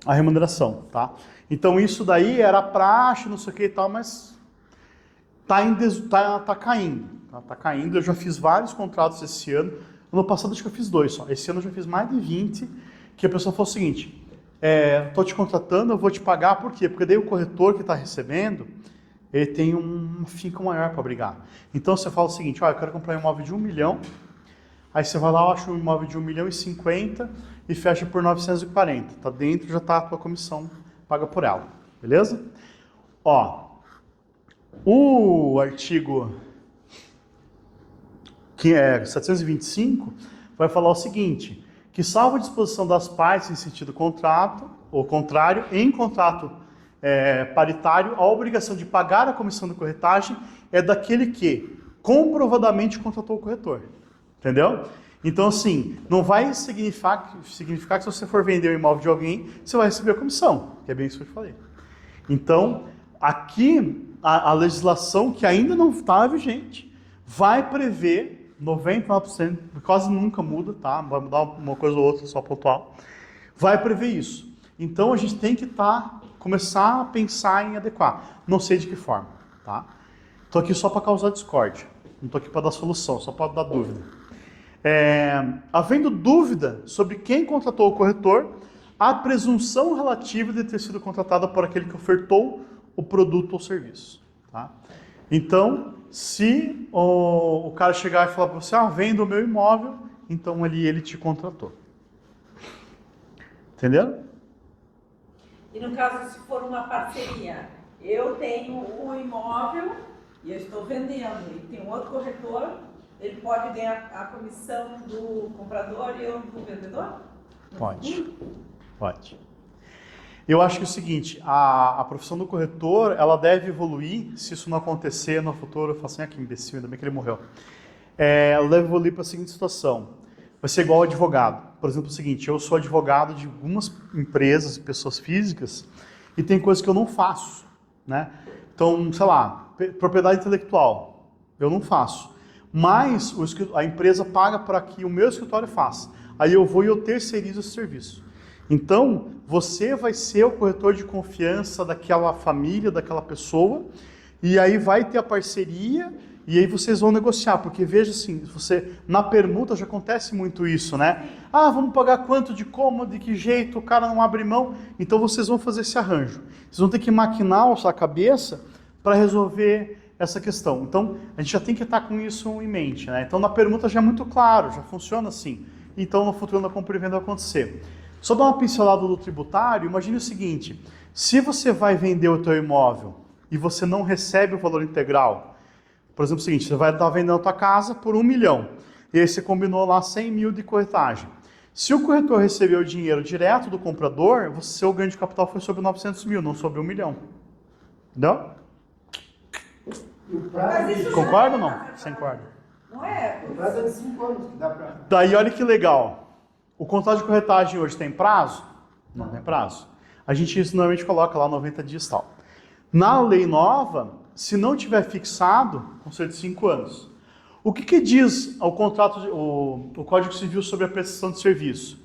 a remuneração, tá? Então isso daí era praxe, não sei o que e tal, mas tá caindo, tá caindo. Eu já fiz vários contratos esse ano. Ano passado acho que eu fiz 2 só. Esse ano eu já fiz mais de 20, que a pessoa falou o seguinte, estou te contratando, eu vou te pagar, por quê? Porque daí o corretor que está recebendo, ele tem uma finca maior para brigar. Então você fala o seguinte, eu quero comprar um imóvel de 1 milhão, aí você vai lá, acha um imóvel de 1.050.000 e fecha por 940. Tá dentro, já está a tua comissão paga por ela, beleza? Ó, o artigo 725 vai falar o seguinte, que salvo a disposição das partes em sentido contrato, ou contrário, em contrato paritário, a obrigação de pagar a comissão de corretagem é daquele que comprovadamente contratou o corretor. Entendeu? Então, assim, não vai significar que se você for vender o imóvel de alguém, você vai receber a comissão, que é bem isso que eu falei. Então, aqui, a legislação que ainda não está vigente, vai prever 99%, quase nunca muda, tá? Vai mudar uma coisa ou outra, só pontual. Vai prever isso. Então, a gente tem que começar a pensar em adequar. Não sei de que forma, tá? Estou aqui só para causar discórdia. Não estou aqui para dar solução, só para dar dúvida. Havendo dúvida sobre quem contratou o corretor, há presunção relativa de ter sido contratada por aquele que ofertou o produto ou serviço. Tá? Então, se o cara chegar e falar para você, vendo o meu imóvel, então ali ele te contratou. Entendeu? E no caso, se for uma parceria, eu tenho um imóvel e eu estou vendendo, e tem um outro corretor, ele pode ganhar a comissão do comprador e eu do vendedor? Pode. Eu acho que é o seguinte, a profissão do corretor, ela deve evoluir, se isso não acontecer no futuro, eu falo assim, que imbecil, ainda bem que ele morreu. Ela deve evoluir para a seguinte situação, vai ser igual ao advogado. Por exemplo, é o seguinte, eu sou advogado de algumas empresas e pessoas físicas e tem coisas que eu não faço, né? Então, sei lá, propriedade intelectual, eu não faço. Mas a empresa paga para que o meu escritório faça. Aí eu vou e eu terceirizo esse serviço. Então, você vai ser o corretor de confiança daquela família, daquela pessoa, e aí vai ter a parceria, E aí vocês vão negociar, porque veja assim, na permuta já acontece muito isso, né? Ah, vamos pagar quanto de como, de que jeito, o cara não abre mão. Então vocês vão fazer esse arranjo. Vocês vão ter que maquinar a sua cabeça para resolver essa questão. Então a gente já tem que estar com isso em mente, né? Então na permuta já é muito claro, já funciona assim. Então no futuro da compra e venda vai acontecer. Só dar uma pincelada do tributário, imagine o seguinte, se você vai vender o teu imóvel e você não recebe o valor integral, por exemplo, o seguinte, você vai estar vendendo a tua casa por 1 milhão, e aí você combinou lá 100 mil de corretagem. Se o corretor recebeu o dinheiro direto do comprador, o seu ganho de capital foi sobre 900 mil, não sobre 1 milhão. Entendeu? Concorda ou não? Você concorda? Não é? O prazo é de 5 anos, que dá pra... Daí olha que legal. O contrato de corretagem hoje tem prazo? Não tem prazo. A gente normalmente coloca lá 90 dias e tal. Na lei nova, se não tiver fixado, vão ser de 5 anos. O que diz o contrato, o Código Civil sobre a prestação de serviço?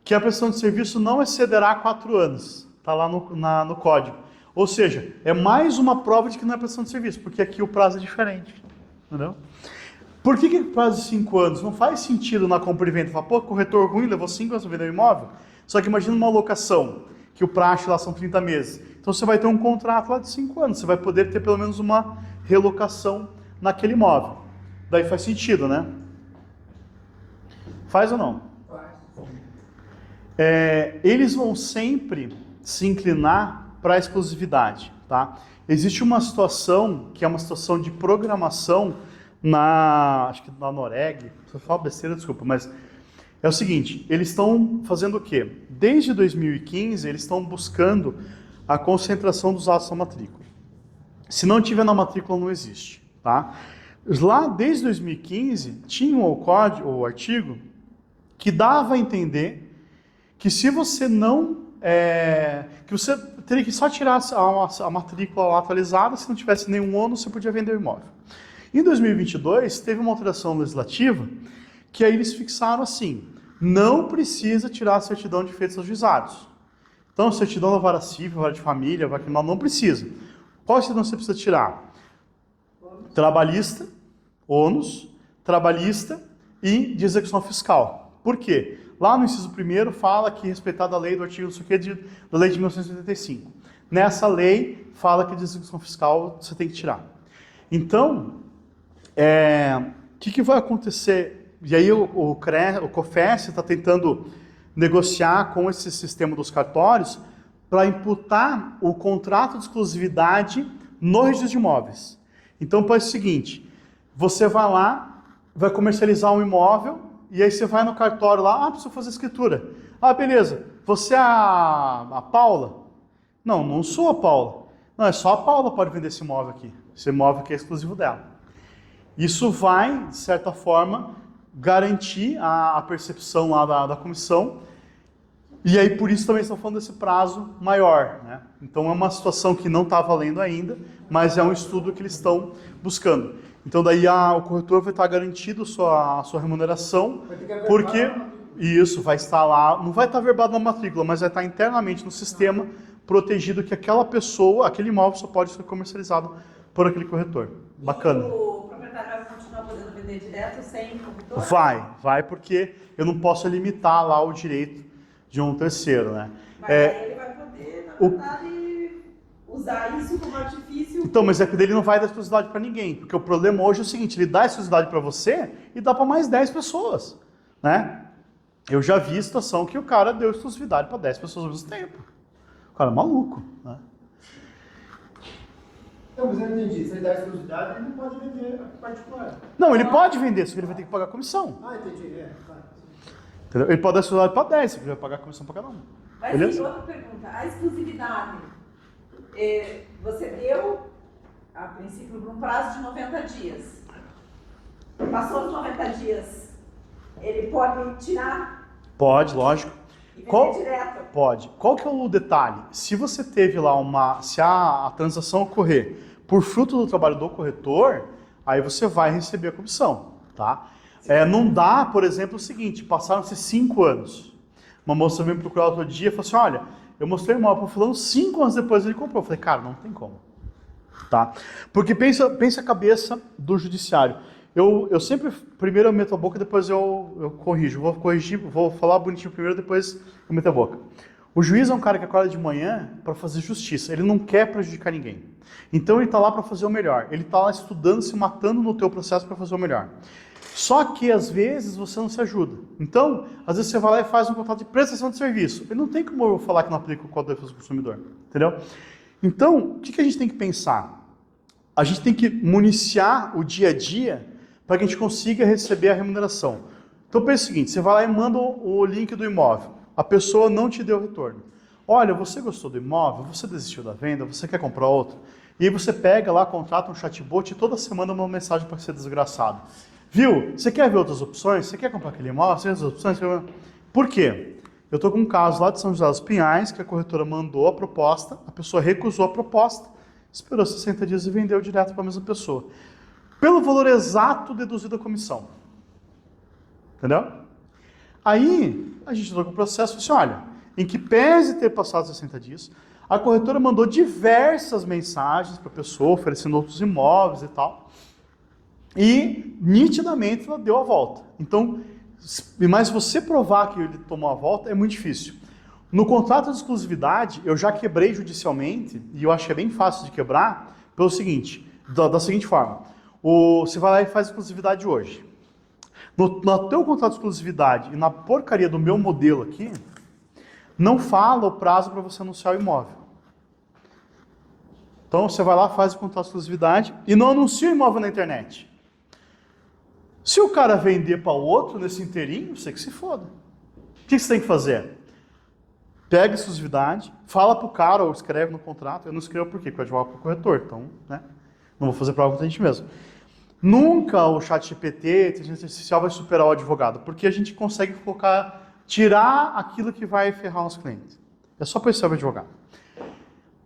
Que a prestação de serviço não excederá 4 anos. Está lá no Código. Ou seja, é mais uma prova de que não é prestação de serviço, porque aqui o prazo é diferente. Entendeu? Por que prazo de 5 anos? Não faz sentido na compra e venda. Fala, pô, corretor ruim, levou 5 anos para vender o imóvel. Só que imagina uma locação, que o prazo lá são 30 meses. Então você vai ter um contrato lá de 5 anos. Você vai poder ter pelo menos uma relocação naquele imóvel. Daí faz sentido, né? Faz ou não? Faz. Eles vão sempre se inclinar para a exclusividade, tá? Existe uma situação que é uma situação de programação acho que na Noreg, se eu falar besteira, desculpa, mas é o seguinte, eles estão fazendo o quê? Desde 2015, eles estão buscando a concentração dos atos na matrícula. Se não tiver na matrícula, não existe, tá? Lá, desde 2015, tinha o artigo que dava a entender que se você não... que você teria que só tirar a matrícula lá atualizada, se não tivesse nenhum ônus, você podia vender o imóvel. Em 2022, teve uma alteração legislativa que aí eles fixaram assim, não precisa tirar a certidão de feitos ajuizados. Então, certidão da vara civil, vara de família, vara criminal, não precisa. Qual certidão você precisa tirar? Trabalhista, ônus, trabalhista e de execução fiscal. Por quê? Lá no inciso 1º fala que respeitada a lei do artigo da lei de 1985. Nessa lei fala que de execução fiscal você tem que tirar. Então, o que vai acontecer? E aí o COFES está tentando negociar com esse sistema dos cartórios para imputar o contrato de exclusividade no registro de imóveis. Então, faz o seguinte, você vai lá, vai comercializar um imóvel, e aí você vai no cartório lá, precisa fazer escritura. Beleza, você é a Paula? Não, não sou a Paula. Não, é só a Paula que pode vender esse imóvel aqui. Esse imóvel aqui é exclusivo dela. Isso vai, de certa forma, garantir a percepção lá da comissão, e aí por isso também estão falando desse prazo maior, né? Então é uma situação que não está valendo ainda, mas é um estudo que eles estão buscando. Então daí o corretor vai estar garantido a sua remuneração, porque isso vai estar lá, não vai estar verbado na matrícula, mas vai estar internamente no sistema, protegido que aquela pessoa, aquele imóvel só pode ser comercializado por aquele corretor. Bacana. E o proprietário vai continuar podendo vender direto sem corretor? Vai porque eu não posso limitar lá o direito de um terceiro, né? Mas aí ele vai poder, na verdade, usar isso como artifício. Então, mas é que ele não vai dar exclusividade para ninguém, porque o problema hoje é o seguinte, ele dá exclusividade para você e dá para mais 10 pessoas, né? Eu já vi situação que o cara deu exclusividade para 10 pessoas ao mesmo tempo. O cara é maluco, né? Não, mas eu não entendi. Se ele dá exclusividade, ele não pode vender particular. Não, ele pode vender, só que ele vai ter que pagar comissão. Entendi. Entendeu? Ele pode dar exclusividade para 10, ele vai pagar comissão para cada um. Mas beleza? tem outra pergunta. A exclusividade, você deu, a princípio, por um prazo de 90 dias. Passou os 90 dias, ele pode tirar? Pode, lógico. E vender direto? Pode. Qual que é o detalhe? Se você teve lá se a transação ocorrer por fruto do trabalho do corretor, aí você vai receber a comissão, tá? Não dá, por exemplo, o seguinte, passaram-se 5 anos. Uma moça veio me procurar outro dia e falou assim, olha, eu mostrei o imóvel para o fulano 5 anos depois ele comprou. Eu falei, cara, não tem como. Tá? Porque pensa a cabeça do judiciário. Eu sempre, primeiro eu meto a boca, depois eu corrijo. Vou corrigir, vou falar bonitinho primeiro, depois eu meto a boca. O juiz é um cara que acorda de manhã para fazer justiça. Ele não quer prejudicar ninguém. Então ele está lá para fazer o melhor. Ele está lá estudando, se matando no teu processo para fazer o melhor. Só que às vezes você não se ajuda. Então, às vezes você vai lá e faz um contrato de prestação de serviço. Ele não tem como eu falar que não aplica o Código de Defesa do Consumidor. Entendeu? Então, o que a gente tem que pensar? A gente tem que municiar o dia a dia para que a gente consiga receber a remuneração. Então pensa o seguinte, você vai lá e manda o link do imóvel. A pessoa não te deu retorno. Olha, você gostou do imóvel? Você desistiu da venda? Você quer comprar outro? E aí você pega lá, contrata um chatbot e toda semana uma mensagem para ser desgraçado. Viu? Você quer ver outras opções? Você quer comprar aquele imóvel? Você quer outras opções? Por quê? Eu estou com um caso lá de São José dos Pinhais, que a corretora mandou a proposta, a pessoa recusou a proposta, esperou 60 dias e vendeu direto para a mesma pessoa. Pelo valor exato deduzido da comissão. Entendeu? Aí, a gente entrou com o processo e disse, olha, em que pese ter passado 60 dias, a corretora mandou diversas mensagens para a pessoa, oferecendo outros imóveis e tal, e nitidamente ela deu a volta. Então, mas se você provar que ele tomou a volta, é muito difícil. No contrato de exclusividade, eu já quebrei judicialmente, e eu acho que é bem fácil de quebrar, pelo seguinte, da seguinte forma, você vai lá e faz exclusividade hoje. No teu contrato de exclusividade e na porcaria do meu modelo aqui, não fala o prazo para você anunciar o imóvel. Então você vai lá, faz o contrato de exclusividade e não anuncia o imóvel na internet. Se o cara vender para outro nesse inteirinho, você que se foda. O que você tem que fazer? Pega a exclusividade, fala para o cara ou escreve no contrato. Eu não escrevo por quê? Porque eu advogo para o corretor, então, né? Não vou fazer prova contra a gente mesmo. Nunca o ChatGPT, a inteligência artificial vai superar o advogado, porque a gente consegue tirar aquilo que vai ferrar o nosso cliente. É só para isso que serve o advogado.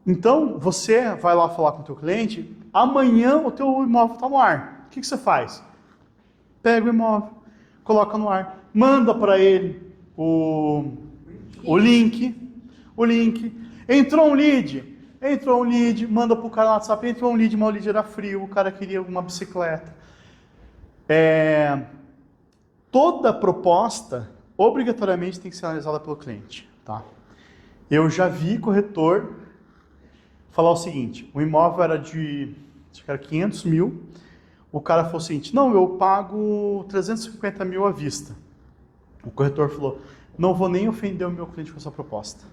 Então, você vai lá falar com o teu cliente, amanhã o teu imóvel está no ar. O que você faz? Pega o imóvel, coloca no ar, manda para ele o link. Entrou um lead, manda para o cara no WhatsApp, entrou um lead, mas o lead era frio, o cara queria uma bicicleta. Toda proposta, obrigatoriamente, tem que ser analisada pelo cliente. Tá? Eu já vi corretor falar o seguinte, o imóvel era de, acho que era 500 mil, o cara falou o seguinte, não, eu pago 350 mil à vista. O corretor falou, não vou nem ofender o meu cliente com essa proposta.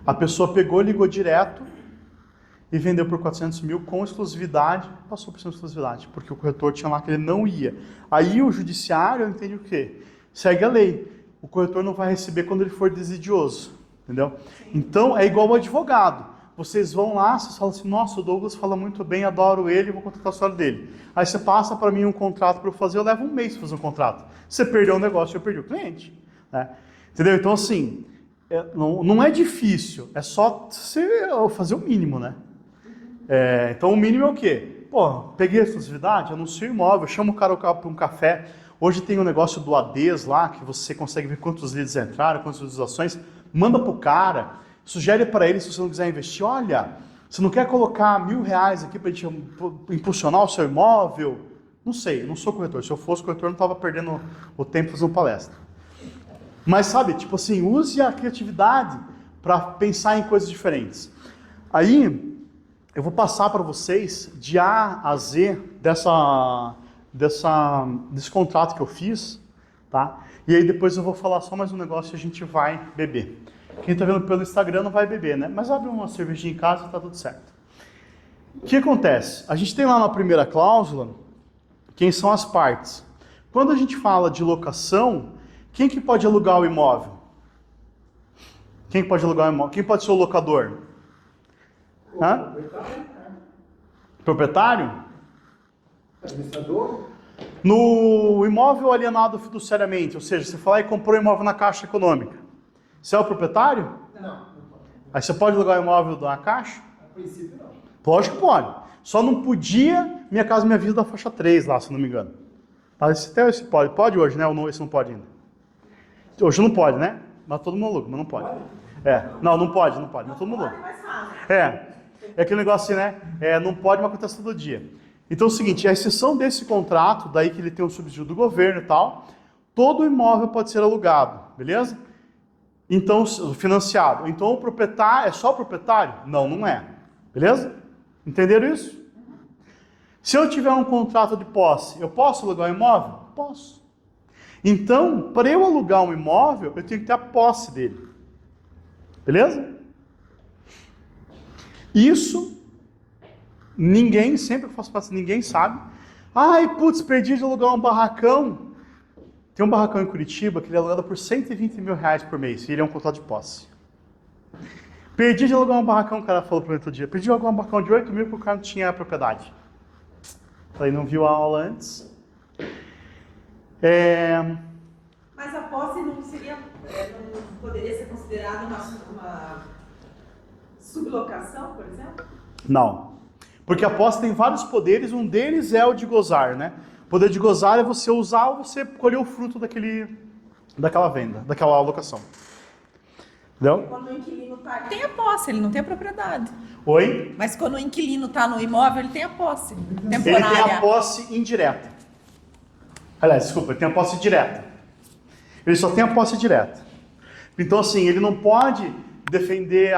A pessoa pegou, ligou direto e vendeu por 400 mil com exclusividade, passou por cima de exclusividade, porque o corretor tinha lá que ele não ia. Aí o judiciário entende o quê? Segue a lei. O corretor não vai receber quando ele for desidioso, entendeu? Então é igual o advogado. Vocês vão lá, vocês falam assim, nossa, o Douglas fala muito bem, adoro ele, vou contratar a história dele. Aí você passa para mim um contrato para eu fazer, eu levo um mês para fazer um contrato. Você perdeu o negócio, eu perdi o cliente. Né? Entendeu? Então assim, não é difícil, é só você fazer o mínimo, né? Então o mínimo é o quê? Pô, peguei a exclusividade, anuncio o imóvel, chamo o cara para um café. Hoje tem um negócio do ADES lá, que você consegue ver quantos leads entraram, quantas visualizações. Manda para o cara, sugere para ele, se você não quiser investir, olha, você não quer colocar R$1.000 aqui para a gente impulsionar o seu imóvel? Não sei, eu não sou corretor. Se eu fosse corretor, eu não estava perdendo o tempo fazendo palestra. Mas sabe, tipo assim, use a criatividade para pensar em coisas diferentes. Aí, eu vou passar para vocês de A a Z desse contrato que eu fiz, tá? E aí depois eu vou falar só mais um negócio e a gente vai beber. Quem está vendo pelo Instagram não vai beber, né? Mas abre uma cervejinha em casa e tá tudo certo. O que acontece? A gente tem lá na primeira cláusula quem são as partes. Quando a gente fala de locação, quem que pode alugar o imóvel? Quem pode alugar o imóvel? Quem pode ser o locador? Hã? Proprietário? Administrador? No imóvel alienado fiduciariamente, ou seja, você foi lá e comprou o imóvel na Caixa Econômica. Você é o proprietário? Não. Aí você pode alugar o imóvel da Caixa? A princípio não. Lógico que pode. Só não podia Minha Casa Minha Vida da faixa 3 lá, se não me engano. Mas esse pode. Pode hoje, né? Ou não, esse não pode ainda. Hoje não pode, né? Mas todo mundo aluga, mas não pode. Não pode, mas todo mundo aluga. É aquele negócio assim, né? Não pode, mas acontece todo dia. Então é o seguinte, a exceção desse contrato, daí que ele tem um subsídio do governo e tal, todo imóvel pode ser alugado, beleza? Então, financiado. Então o proprietário, é só o proprietário? Não, não é. Beleza? Entenderam isso? Se eu tiver um contrato de posse, eu posso alugar um imóvel? Posso. Então, para eu alugar um imóvel, eu tenho que ter a posse dele. Beleza? Isso, ninguém, sempre que eu faço parte, ninguém sabe. Ai, putz, perdi de alugar um barracão. Tem um barracão em Curitiba que ele é alugado por R$120 mil por mês, e ele é um contrato de posse. Perdi de alugar um barracão, o cara falou para mim outro dia. Perdi de alugar um barracão de 8 mil porque o cara não tinha a propriedade. Falei, não viu a aula antes. Mas a posse não seria, não poderia ser considerada uma sublocação, por exemplo? Não. Porque a posse tem vários poderes, um deles é o de gozar, né? O poder de gozar é você usar ou você colher o fruto daquela venda, daquela alocação. Entendeu? Quando o inquilino está, ele tem a posse, ele não tem a propriedade. Oi? Mas quando o inquilino está no imóvel, ele tem a posse Ele temporária. tem a posse indireta. Aliás, desculpa, ele tem a posse direta. Ele só tem a posse direta. Então, assim, ele não pode defender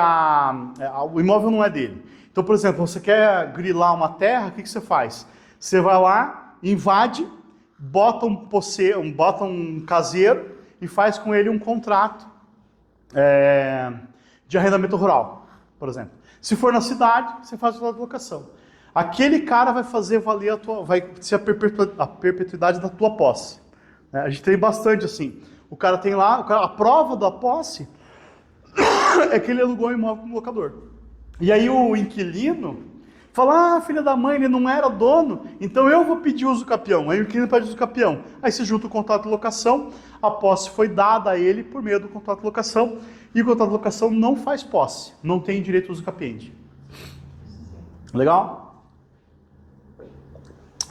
o imóvel não é dele. Então, por exemplo, você quer grilar uma terra, o que você faz? Você vai lá, invade, bota um caseiro e faz com ele um contrato de arrendamento rural, por exemplo. Se for na cidade, você faz a locação. Aquele cara vai fazer valer vai ser a perpetuidade da tua posse. A gente tem bastante assim. O cara tem lá, a prova da posse é que ele alugou o imóvel como locador. E aí o inquilino fala, filha da mãe, ele não era dono, então eu vou pedir uso capião. Aí o inquilino pede uso capião. Aí se junta o contrato de locação, a posse foi dada a ele por meio do contrato de locação, e o contrato de locação não faz posse, não tem direito a uso capiente. Legal?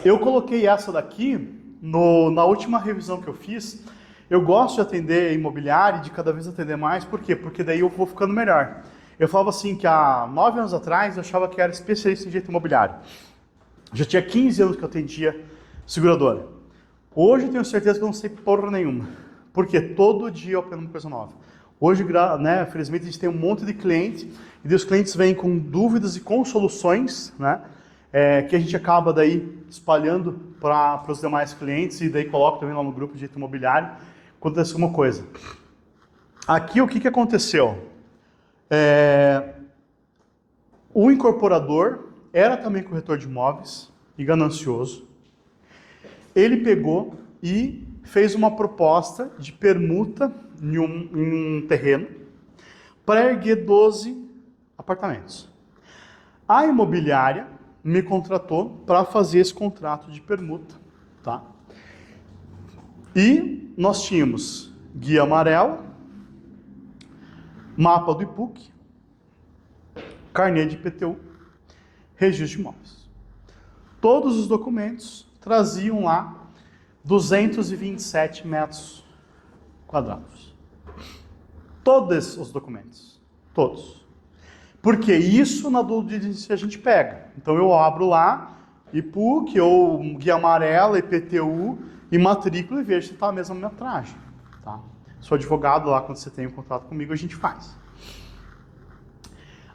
Eu coloquei essa daqui na última revisão que eu fiz. Eu gosto de atender imobiliário e de cada vez atender mais. Por quê? Porque daí eu vou ficando melhor. Eu falava assim que há 9 anos atrás eu achava que era especialista em direito imobiliário. Já tinha 15 anos que eu atendia seguradora. Hoje eu tenho certeza que eu não sei porra nenhuma. Porque todo dia eu aprendo uma coisa nova. Hoje, né, felizmente, a gente tem um monte de clientes e os clientes vêm com dúvidas e com soluções, né? Que a gente acaba daí espalhando para os demais clientes e daí coloca também lá no grupo de direito imobiliário. Acontece uma coisa. Aqui o que aconteceu? O incorporador era também corretor de imóveis e ganancioso. Ele pegou e fez uma proposta de permuta em um terreno para erguer 12 apartamentos. A imobiliária me contratou para fazer esse contrato de permuta, tá? E nós tínhamos guia amarelo, mapa do IPUC, carnê de IPTU, registro de imóveis. Todos os documentos traziam lá 227 metros quadrados. Todos os documentos. Todos. Porque isso na due diligence a gente pega. Então eu abro lá, IPUC, ou guia amarela, IPTU, e matrícula e vejo se está a mesma metragem. Tá? Sou advogado lá, quando você tem um contrato comigo, a gente faz.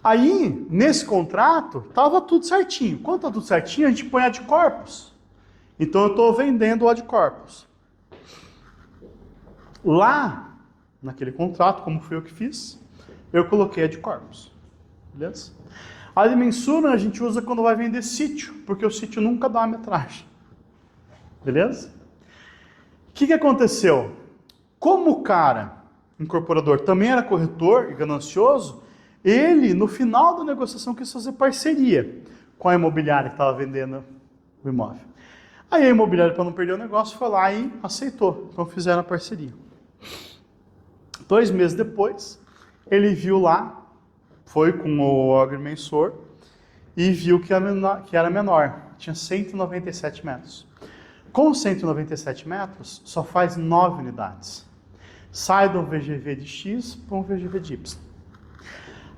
Aí, nesse contrato, estava tudo certinho. Quando está tudo certinho, a gente põe ad corpus. Então eu estou vendendo o ad corpus. Lá, naquele contrato, como foi eu que fiz, eu coloquei ad corpus. Beleza? A dimensura a gente usa quando vai vender sítio, porque o sítio nunca dá uma metragem. Beleza? O que aconteceu? Como o cara, incorporador, também era corretor e ganancioso, ele, no final da negociação, quis fazer parceria com a imobiliária que estava vendendo o imóvel. Aí a imobiliária, para não perder o negócio, foi lá e aceitou. Então fizeram a parceria. 2 meses depois, ele viu lá, foi com o agrimensor e viu que era menor. Tinha 197 metros. Com 197 metros, só faz 9 unidades. Sai do VGV de X para um VGV de Y.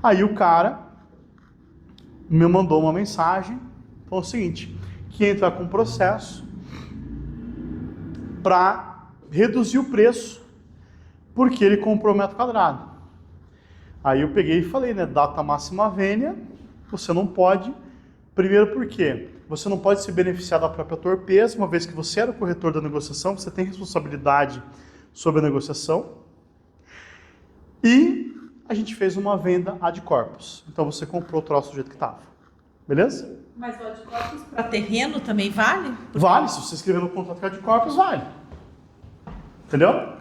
Aí o cara me mandou uma mensagem, falou o seguinte, que ia entrar com um processo para reduzir o preço, porque ele comprou metro quadrado. Aí eu peguei e falei, né, data máxima vênia, você não pode, primeiro porque você não pode se beneficiar da própria torpeza, uma vez que você era o corretor da negociação, você tem responsabilidade sobre a negociação, e a gente fez uma venda ad corpus, então você comprou o troço do jeito que estava, beleza? Mas o ad corpus para terreno também vale? Vale, se você escrever no contrato ad corpus, vale. Entendeu?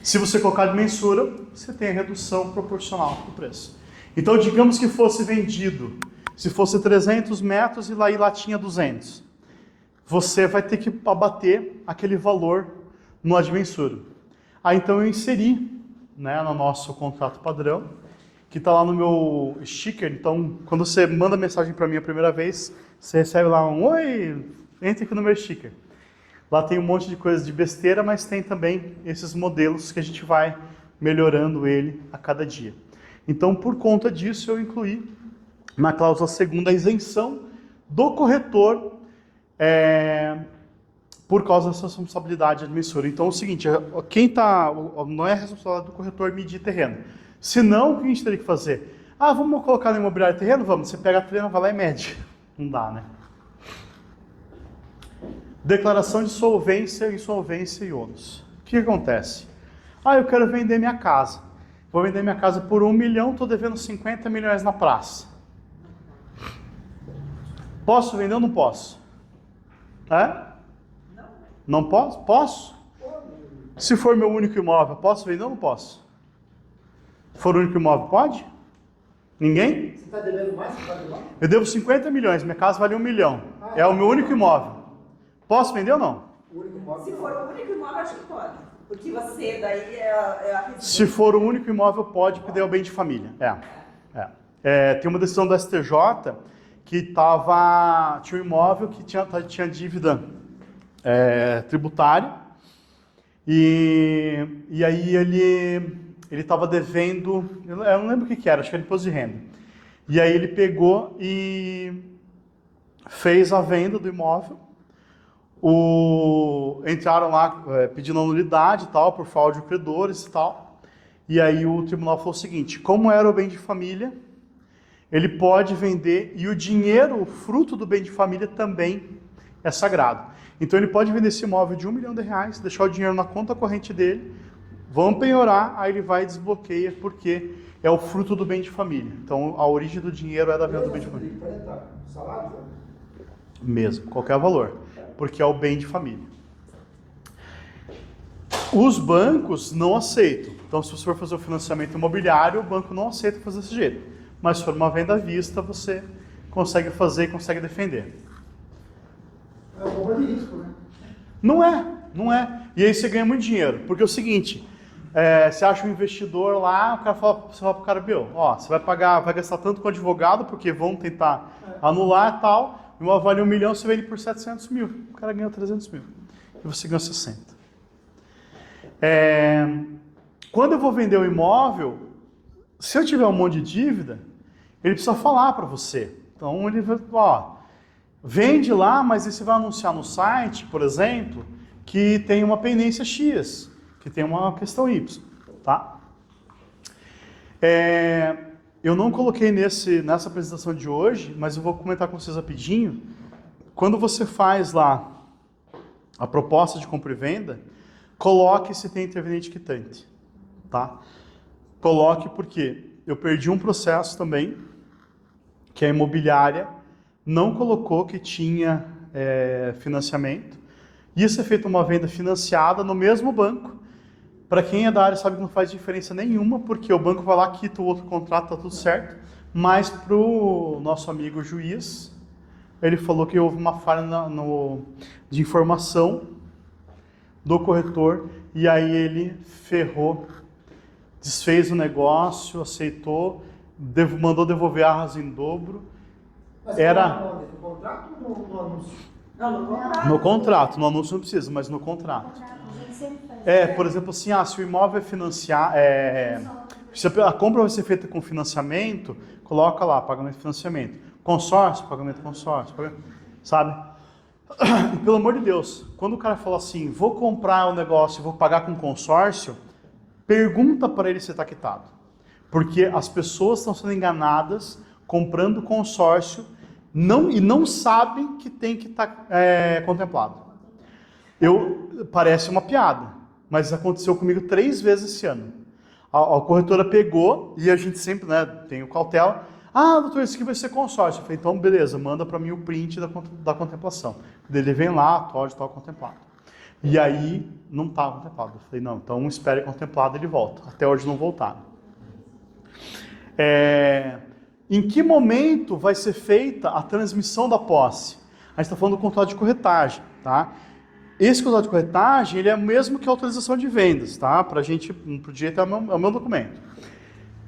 Se você colocar de mensura, você tem a redução proporcional do preço. Então, digamos que fosse vendido, se fosse 300 metros e lá tinha 200. Você vai ter que abater aquele valor no ad mensura. Aí, então, eu inseri, né, no nosso contrato padrão, que está lá no meu sticker. Então, quando você manda mensagem para mim a primeira vez, você recebe lá um oi, entre aqui no meu sticker. Lá tem um monte de coisa de besteira, mas tem também esses modelos que a gente vai melhorando ele a cada dia. Então, por conta disso, eu incluí na cláusula segunda a isenção do corretor por causa dessa responsabilidade administrativa. Então, é o seguinte, não é a responsabilidade do corretor medir terreno. Senão, o que a gente teria que fazer? Ah, vamos colocar no imobiliário terreno? Vamos. Você pega a terreno, vai lá e mede. Não dá, né? Declaração de solvência, insolvência e ônus. O que acontece? Ah, eu quero vender minha casa. Vou vender minha casa por 1 milhão, estou devendo 50 milhões na praça. Posso vender ou não posso? Não posso? Posso? Se for meu único imóvel, posso vender ou não posso? Se for o único imóvel, pode? Ninguém? Você está devendo mais? Você está devendo? Eu devo 50 milhões, minha casa vale 1 milhão. É o meu único imóvel. Posso vender ou não? Se for o único imóvel, acho que pode. Porque você daí é a residência. Se for o único imóvel, pode, porque daí é o bem de família. Tem uma decisão do STJ que tinha um imóvel que tinha dívida tributária e aí ele estava devendo, eu não lembro o que era, acho que era imposto de renda. E aí ele pegou e fez a venda do imóvel. Entraram lá pedindo nulidade e tal, por fraude de credores e tal. E aí o tribunal falou o seguinte, como era o bem de família, ele pode vender, e o dinheiro, o fruto do bem de família também é sagrado. Então ele pode vender esse imóvel de R$1 milhão, deixar o dinheiro na conta corrente dele, vão penhorar, aí ele vai e desbloqueia, porque é o fruto do bem de família. Então a origem do dinheiro é da venda do bem de família. Salário? Mesmo, qualquer valor, porque é o bem de família. Os bancos não aceitam. Então, se você for fazer o financiamento imobiliário, o banco não aceita fazer desse jeito. Mas se for uma venda à vista, você consegue fazer e consegue defender. É uma bomba de risco, né? Não é. E aí você ganha muito dinheiro. Porque é o seguinte, você acha um investidor lá, o cara você fala pro cara, você vai gastar tanto com advogado, porque vão tentar anular e tal. O imóvel vale 1 milhão, você vende por 700 mil. O cara ganhou 300 mil. E você ganhou 60. Quando eu vou vender o imóvel, se eu tiver um monte de dívida, ele precisa falar para você. Então ele vai, vende lá, mas aí você vai anunciar no site, por exemplo, que tem uma pendência X, que tem uma questão Y, tá? Eu não coloquei nessa apresentação de hoje, mas eu vou comentar com vocês rapidinho. Quando você faz lá a proposta de compra e venda, coloque se tem interveniente quitante, tá? Coloque porque eu perdi um processo também, que a imobiliária não colocou que tinha financiamento. Isso é feito uma venda financiada no mesmo banco. Para quem é da área sabe que não faz diferença nenhuma, porque o banco vai lá, quita o outro contrato, tá tudo certo. Mas para o nosso amigo juiz, ele falou que houve uma falha de informação do corretor, e aí ele ferrou, desfez o negócio, aceitou, mandou devolver a arras em dobro. Mas Era no contrato ou no anúncio? Não, no contrato. no contrato, no anúncio não precisa, mas no contrato. Por exemplo assim, se o imóvel é Se a compra vai ser feita com financiamento, coloca lá, pagamento de financiamento. Consórcio, pagamento de consórcio, sabe? E pelo amor de Deus, quando o cara fala assim, vou comprar um negócio e vou pagar com consórcio, pergunta para ele se está quitado. Porque as pessoas estão sendo enganadas comprando consórcio e não sabem que tem que estar contemplado. Parece uma piada, mas aconteceu comigo 3 vezes esse ano. A corretora pegou e a gente sempre, né, tem o cautela. Ah, doutor, isso aqui vai ser consórcio. Eu falei, então beleza, manda para mim o print da contemplação. Ele vem lá, tal contemplado. E aí não estava contemplado. Eu falei, não, então espere contemplado, ele volta. Até hoje não voltaram. Em que momento vai ser feita a transmissão da posse? A gente está falando do contrato de corretagem, tá? Esse contrato de corretagem, ele é o mesmo que a autorização de vendas, tá? Para a gente, pro direito é o meu documento.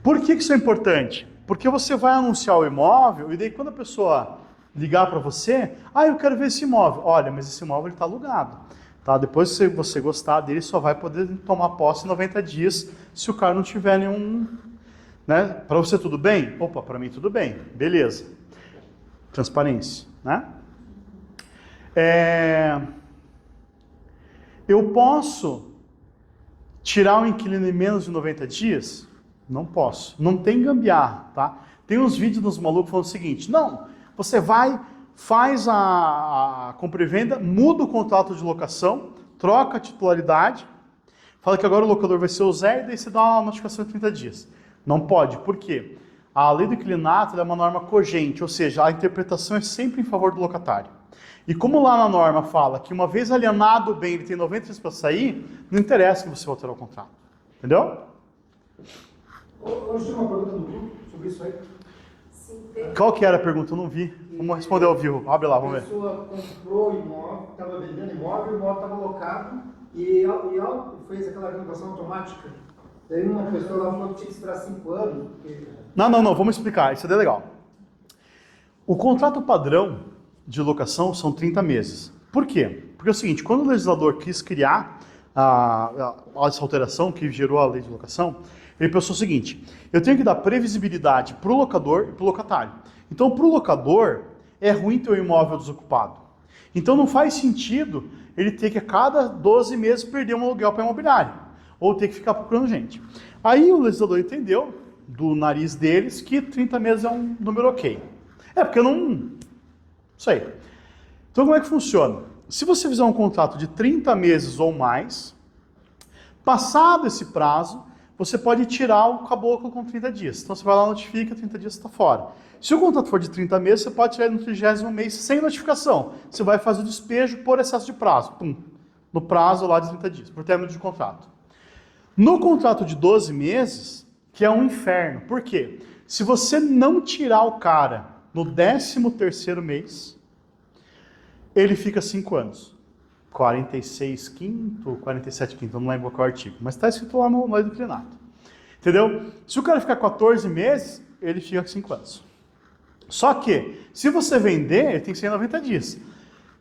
Por que isso é importante? Porque você vai anunciar o imóvel e daí quando a pessoa ligar para você, eu quero ver esse imóvel. Olha, mas esse imóvel está alugado, tá? Depois que você gostar dele, só vai poder tomar posse em 90 dias se o cara não tiver nenhum... Né? Para você tudo bem? Opa, para mim tudo bem. Beleza. Transparência, né? Eu posso tirar o inquilino em menos de 90 dias? Não posso. Não tem gambiarra, tá? Tem uns vídeos dos malucos falando o seguinte, não, você vai, faz a compra e venda, muda o contrato de locação, troca a titularidade, fala que agora o locador vai ser o Zé e daí você dá uma notificação em 30 dias. Não pode, por quê? A lei do inquilinato é uma norma cogente, ou seja, a interpretação é sempre em favor do locatário. E como lá na norma fala que uma vez alienado o bem, ele tem 90 dias para sair, não interessa que você alterar o contrato. Entendeu? Hoje tem uma pergunta do grupo sobre isso aí. Qual que era a pergunta? Eu não vi. Vamos responder ao vivo. Abre lá, vamos ver. A pessoa comprou o imóvel, estava vendendo imóvel, o imóvel estava alocado e fez aquela renovação automática. Daí uma pessoa lá falou que tinha que esperar 5 anos. Porque... Não, vamos explicar. Isso é legal. O contrato padrão de locação são 30 meses. Por quê? Porque é o seguinte, quando o legislador quis criar essa alteração que gerou a lei de locação, ele pensou o seguinte, eu tenho que dar previsibilidade para o locador e para o locatário. Então, para o locador, é ruim ter o imóvel desocupado. Então, não faz sentido ele ter que, a cada 12 meses, perder um aluguel para imobiliário, ou ter que ficar procurando gente. Aí o legislador entendeu, do nariz deles, que 30 meses é um número ok. Porque eu não... Isso aí. Então, como é que funciona? Se você fizer um contrato de 30 meses ou mais, passado esse prazo, você pode tirar o caboclo com 30 dias. Então, você vai lá, notifica, 30 dias você está fora. Se o contrato for de 30 meses, você pode tirar ele no 30º mês sem notificação. Você vai fazer o despejo por excesso de prazo. Pum. No prazo lá de 30 dias, por término de contrato. No contrato de 12 meses, que é um inferno. Por quê? Se você não tirar o cara no 13º mês, ele fica 5 anos. 46 quinto, 47 quinto, não lembro qual é o artigo, mas está escrito lá no lei do inquilinato. Entendeu? Se o cara ficar 14 meses, ele fica 5 anos. Só que, se você vender, ele tem que ser em 90 dias.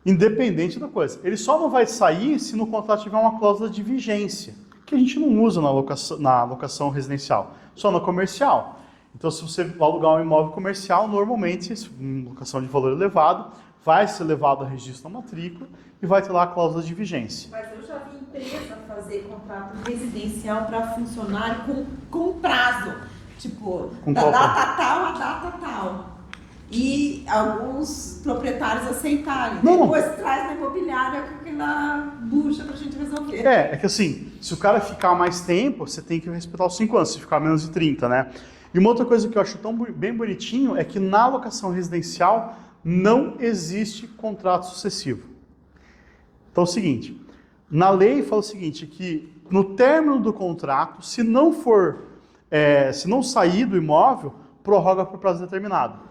Independente da coisa. Ele só não vai sair se no contrato tiver uma cláusula de vigência, que a gente não usa na locação residencial, só na comercial. Então, se você alugar um imóvel comercial, normalmente, locação de valor elevado, vai ser levado a registro na matrícula e vai ter lá a cláusula de vigência. Mas eu já vi empresa fazer contrato residencial para funcionário com prazo. Tipo, Com da qual data tal a data tal. E alguns proprietários aceitarem. Não. Depois traz na imobiliária com aquela bucha pra gente resolver. É que assim, se o cara ficar mais tempo, você tem que respeitar os 5 anos, se ficar menos de 30, né? E uma outra coisa que eu acho bem bonitinho é que na locação residencial não existe contrato sucessivo. Então é o seguinte, na lei fala o seguinte, que no término do contrato, se não sair do imóvel, prorroga por prazo determinado.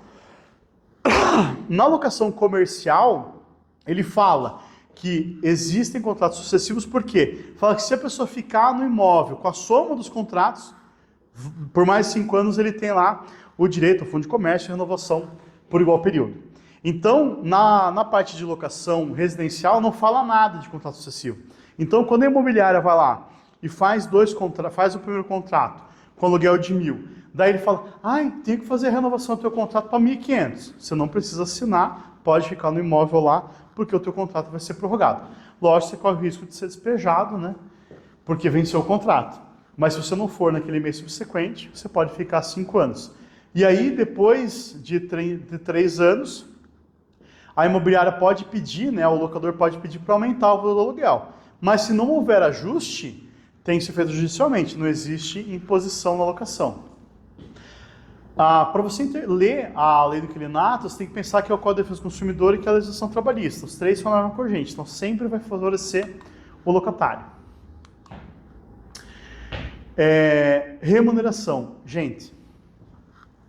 Na locação comercial, ele fala que existem contratos sucessivos, por quê? Fala que se a pessoa ficar no imóvel com a soma dos contratos, por mais de 5 anos ele tem lá o direito ao fundo de comércio e renovação por igual período. Então, na parte de locação residencial, não fala nada de contrato sucessivo. Então, quando a imobiliária vai lá e faz o primeiro contrato com aluguel de 1.000. Daí ele fala, tem que fazer a renovação do teu contrato para 1.500. Você não precisa assinar, pode ficar no imóvel lá, porque o teu contrato vai ser prorrogado. Lógico, você corre o risco de ser despejado, né? Porque venceu o contrato. Mas se você não for naquele mês subsequente, você pode ficar 5 anos. E aí, depois de 3 anos, a imobiliária pode pedir, né, o locador pode pedir para aumentar o valor do aluguel. Mas se não houver ajuste, tem que ser feito judicialmente, não existe imposição na locação. Para você ler a lei do inquilinato, você tem que pensar que é o Código de Defesa do Consumidor e que é a legislação trabalhista. Os três são norma corrente, então sempre vai favorecer o locatário. Remuneração. Gente,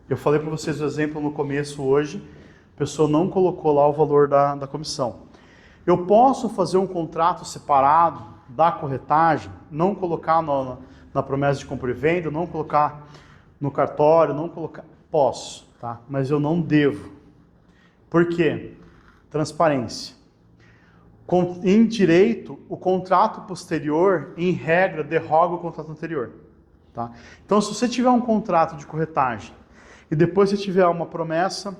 eu falei para vocês o exemplo no começo hoje, a pessoa não colocou lá o valor da comissão. Eu posso fazer um contrato separado da corretagem, não colocar na promessa de compra e venda, não colocar no cartório, não colocar... Posso, tá? Mas eu não devo. Por quê? Transparência. Em direito, o contrato posterior, em regra, derroga o contrato anterior. Tá? Então, se você tiver um contrato de corretagem e depois você tiver uma promessa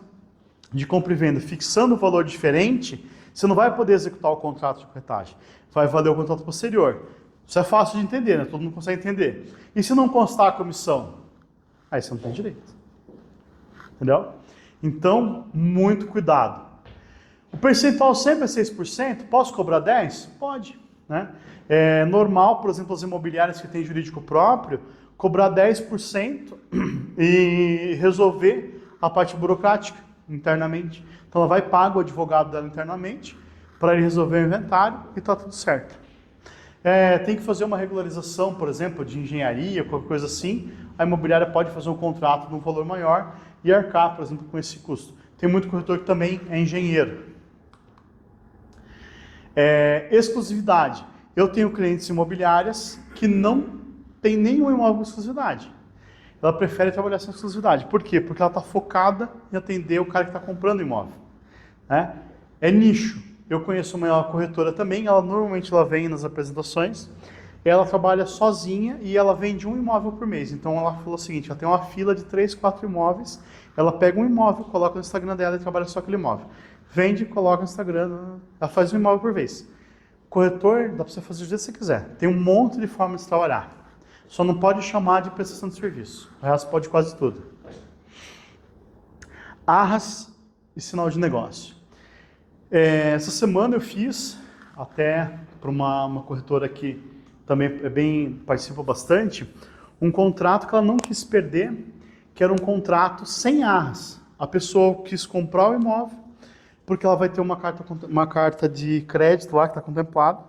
de compra e venda fixando um valor diferente, você não vai poder executar o contrato de corretagem. Vai valer o contrato posterior. Isso é fácil de entender, né? Todo mundo consegue entender. E se não constar a comissão? Aí você não tem direito. Entendeu? Então, muito cuidado. O percentual sempre é 6%, posso cobrar 10%? Pode. Né? É normal, por exemplo, as imobiliárias que têm jurídico próprio, cobrar 10% e resolver a parte burocrática internamente. Então ela vai pagar o advogado dela internamente para ele resolver o inventário e está tudo certo. Tem que fazer uma regularização, por exemplo, de engenharia, qualquer coisa assim, a imobiliária pode fazer um contrato de um valor maior e arcar, por exemplo, com esse custo. Tem muito corretor que também é engenheiro. Exclusividade. Eu tenho clientes imobiliárias que não tem nenhum imóvel com exclusividade. Ela prefere trabalhar sem exclusividade. Por quê? Porque ela está focada em atender o cara que está comprando o imóvel. Né? É nicho. Eu conheço uma corretora também, normalmente ela vem nas apresentações, ela trabalha sozinha e ela vende um imóvel por mês. Então ela falou o seguinte, ela tem uma fila de 3, 4 imóveis, ela pega um imóvel, coloca no Instagram dela e trabalha só aquele imóvel. Vende, coloca no Instagram, ela faz um imóvel por vez. Corretor, dá para você fazer do jeito que você quiser. Tem um monte de formas de trabalhar. Só não pode chamar de prestação de serviço. O resto pode quase tudo. Arras e sinal de negócio. Essa semana eu fiz, até para uma corretora que também participa bastante, um contrato que ela não quis perder, que era um contrato sem arras. A pessoa quis comprar o imóvel, porque ela vai ter uma carta de crédito lá que está contemplado,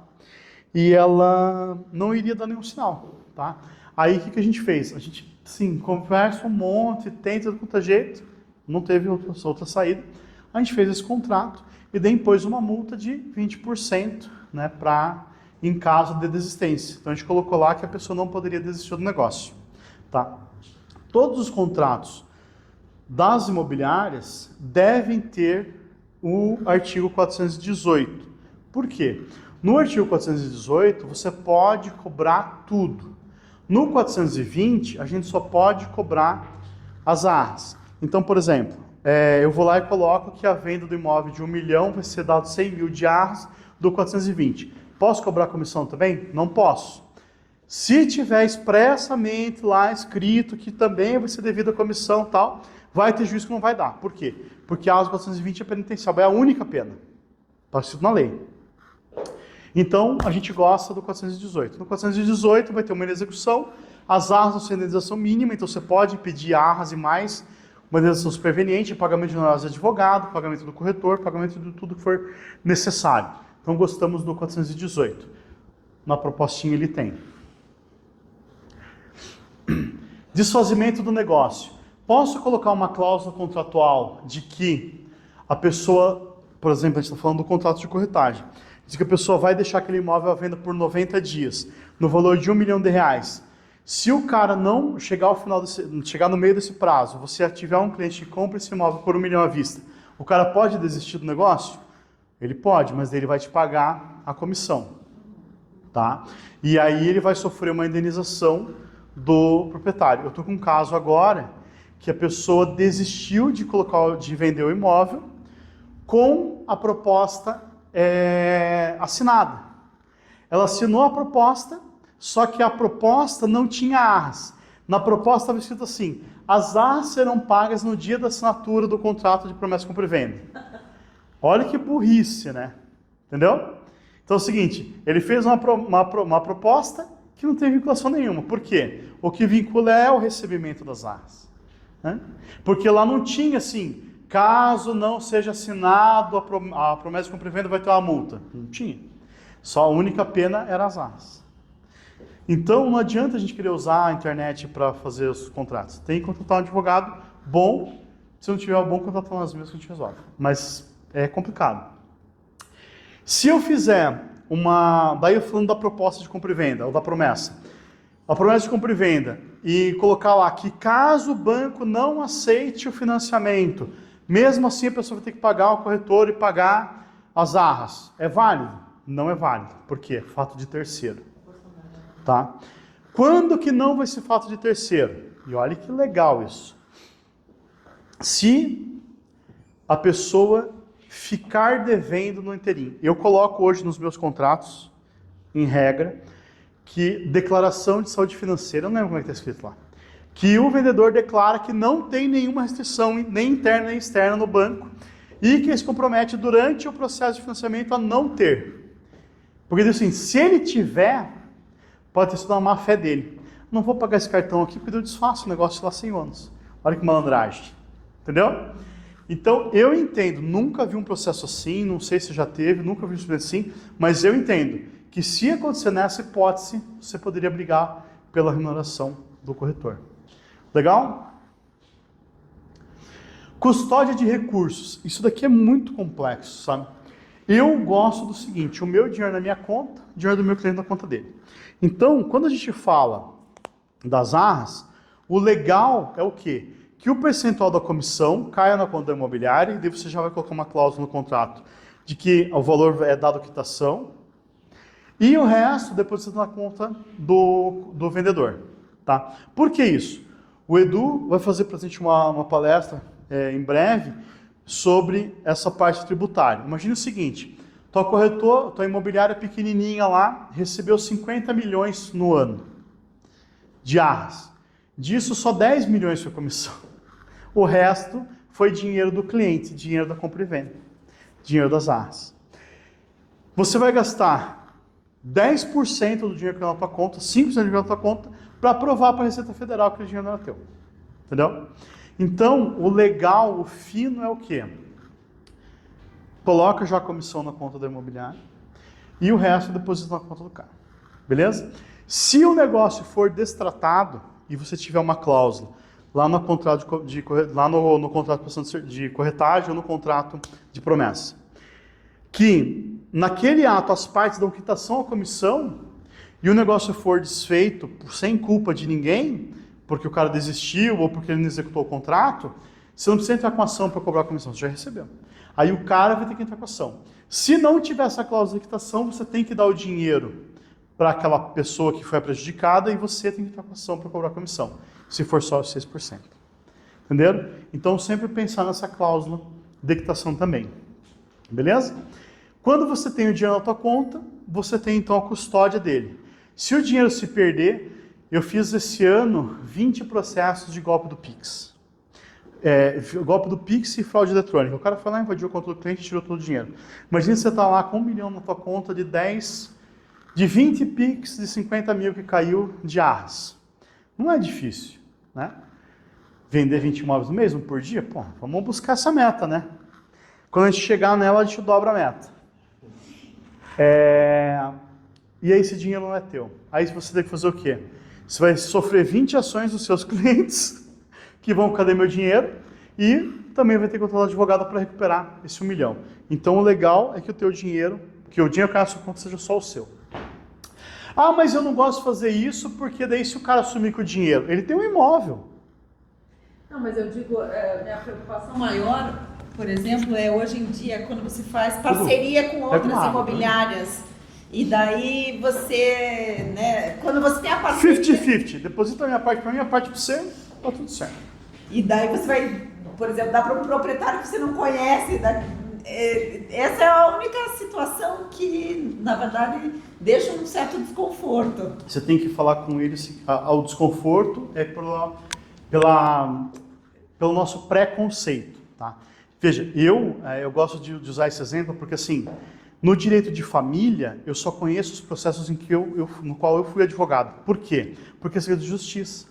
e ela não iria dar nenhum sinal. Tá? Aí o que a gente fez? A gente, sim, conversa um monte, tenta de qualquer jeito, não teve outra saída. A gente fez esse contrato e daí impôs uma multa de 20%, né, em caso de desistência. Então a gente colocou lá que a pessoa não poderia desistir do negócio. Tá? Todos os contratos das imobiliárias devem ter o artigo 418. Por quê? No artigo 418 você pode cobrar tudo. No 420, a gente só pode cobrar as arras. Então, por exemplo, eu vou lá e coloco que a venda do imóvel de 1 milhão vai ser dado 100 mil de arras do 420. Posso cobrar comissão também? Não posso. Se tiver expressamente lá escrito que também vai ser devido a comissão e tal, vai ter juiz que não vai dar. Por quê? Porque a arras do 420 é penitencial, é a única pena. Está escrito na lei. Então, a gente gosta do 418. No 418 vai ter uma execução, as arras vão ser indenização mínima, então você pode pedir arras e mais, uma indenização superveniente, pagamento de honorários de advogado, pagamento do corretor, pagamento de tudo que for necessário. Então, gostamos do 418. Na propostinha ele tem. Desfazimento do negócio. Posso colocar uma cláusula contratual de que a pessoa, por exemplo, a gente está falando do contrato de corretagem, diz que a pessoa vai deixar aquele imóvel à venda por 90 dias, no valor de R$1 milhão. Se o cara não chegar chegar no meio desse prazo, você tiver um cliente que compra esse imóvel por R$1 milhão à vista, o cara pode desistir do negócio? Ele pode, mas ele vai te pagar a comissão. Tá? E aí ele vai sofrer uma indenização do proprietário. Eu estou com um caso agora que a pessoa desistiu de vender o imóvel com a proposta assinada. Ela assinou a proposta, só que a proposta não tinha arras. Na proposta estava escrito assim: as arras serão pagas no dia da assinatura do contrato de promessa, compra e venda. Olha que burrice, né? Entendeu? Então é o seguinte, ele fez uma proposta que não tem vinculação nenhuma. Por quê? O que vincula é o recebimento das arras. Né? Porque lá não tinha assim, caso não seja assinado a promessa de compra e venda vai ter uma multa. Não tinha. Só a única pena era as arras. Então não adianta a gente querer usar a internet para fazer os contratos. Tem que contratar um advogado bom. Se não tiver um bom, contratar umas mesmas que a gente resolve. Mas é complicado. Se eu fizer daí eu falando da proposta de compra e venda, ou da promessa. A promessa de compra e venda, e colocar lá que caso o banco não aceite o financiamento, mesmo assim a pessoa vai ter que pagar o corretor e pagar as arras. É válido? Não é válido. Por quê? Fato de terceiro. Tá? Quando que não vai ser fato de terceiro? E olha que legal isso. Se a pessoa ficar devendo no inteirinho. Eu coloco hoje nos meus contratos, em regra, que declaração de saúde financeira, eu não lembro como é que está escrito lá, que o vendedor declara que não tem nenhuma restrição, nem interna nem externa no banco, e que ele se compromete durante o processo de financiamento a não ter. Porque diz assim, se ele tiver, pode ter sido uma má fé dele. Não vou pagar esse cartão aqui porque eu desfaço o negócio lá 100 anos. Olha que malandragem. Entendeu? Então, eu entendo, nunca vi um processo assim, não sei se já teve, nunca vi um processo assim, mas eu entendo que se acontecer nessa hipótese, você poderia brigar pela remuneração do corretor. Legal? Custódia de recursos. Isso daqui é muito complexo, sabe? Eu gosto do seguinte, o meu dinheiro na minha conta, o dinheiro do meu cliente na conta dele. Então, quando a gente fala das arras, o legal é o quê? Que o percentual da comissão caia na conta da imobiliária, e daí você já vai colocar uma cláusula no contrato de que o valor é dado quitação, e o resto deposita na conta do vendedor. Tá? Por que isso? O Edu vai fazer para a gente uma palestra em breve sobre essa parte tributária. Imagina o seguinte, tua imobiliária pequenininha lá, recebeu 50 milhões no ano de arras. Disso, só 10 milhões foi comissão. O resto foi dinheiro do cliente, dinheiro da compra e venda, dinheiro das arras. Você vai gastar 10% do dinheiro que está na tua conta, 5% do dinheiro na tua conta, para provar para a Receita Federal que aquele dinheiro não era teu. Entendeu? Então, o legal, o fino é o quê? Coloca já a comissão na conta da imobiliária e o resto deposita na conta do cara. Beleza? Se o negócio for destratado e você tiver uma cláusula lá no contrato no contrato de corretagem ou no contrato de promessa, que naquele ato as partes dão quitação à comissão e o negócio for desfeito sem culpa de ninguém, porque o cara desistiu ou porque ele não executou o contrato, você não precisa entrar com ação para cobrar a comissão, você já recebeu. Aí o cara vai ter que entrar com ação. Se não tiver essa cláusula de quitação, você tem que dar o dinheiro para aquela pessoa que foi prejudicada e você tem que entrar com ação para cobrar a comissão, se for só os 6%. Entenderam? Então sempre pensar nessa cláusula de quitação também. Beleza? Quando você tem o dinheiro na tua conta, você tem então a custódia dele. Se o dinheiro se perder, eu fiz esse ano 20 processos de golpe do Pix. Golpe do Pix e fraude eletrônica. O cara foi lá, invadiu a conta do cliente e tirou todo o dinheiro. Imagina você está lá com 1 milhão na tua conta de 20 Pix de 50 mil que caiu de arras. Não é difícil, né? Vender 20 imóveis no mês, um por dia? Pô, vamos buscar essa meta, né? Quando a gente chegar nela, a gente dobra a meta. E aí esse dinheiro não é teu. Aí você tem que fazer o quê? Você vai sofrer 20 ações dos seus clientes que vão, cadê meu dinheiro? E também vai ter que contratar advogado para recuperar esse 1 milhão. Então o legal é que o teu dinheiro, que o dinheiro que cai na sua conta seja só o seu. Ah, mas eu não gosto de fazer isso porque daí se o cara sumir com o dinheiro, ele tem um imóvel. Não, mas eu digo, minha preocupação maior, por exemplo, é hoje em dia quando você faz parceria com outras imobiliárias. E daí você, né, quando você tem a parceria... 50-50. Deposita a minha parte para mim, a parte para você, tá tudo certo. E daí você vai, por exemplo, dar para um proprietário que você não conhece. Essa é a única situação que, na verdade, deixa um certo desconforto. Você tem que falar com ele, o desconforto é pelo nosso preconceito, tá? Veja, eu gosto de usar esse exemplo porque, assim, no direito de família, eu só conheço os processos no qual eu fui advogado. Por quê? Porque é segredo de justiça.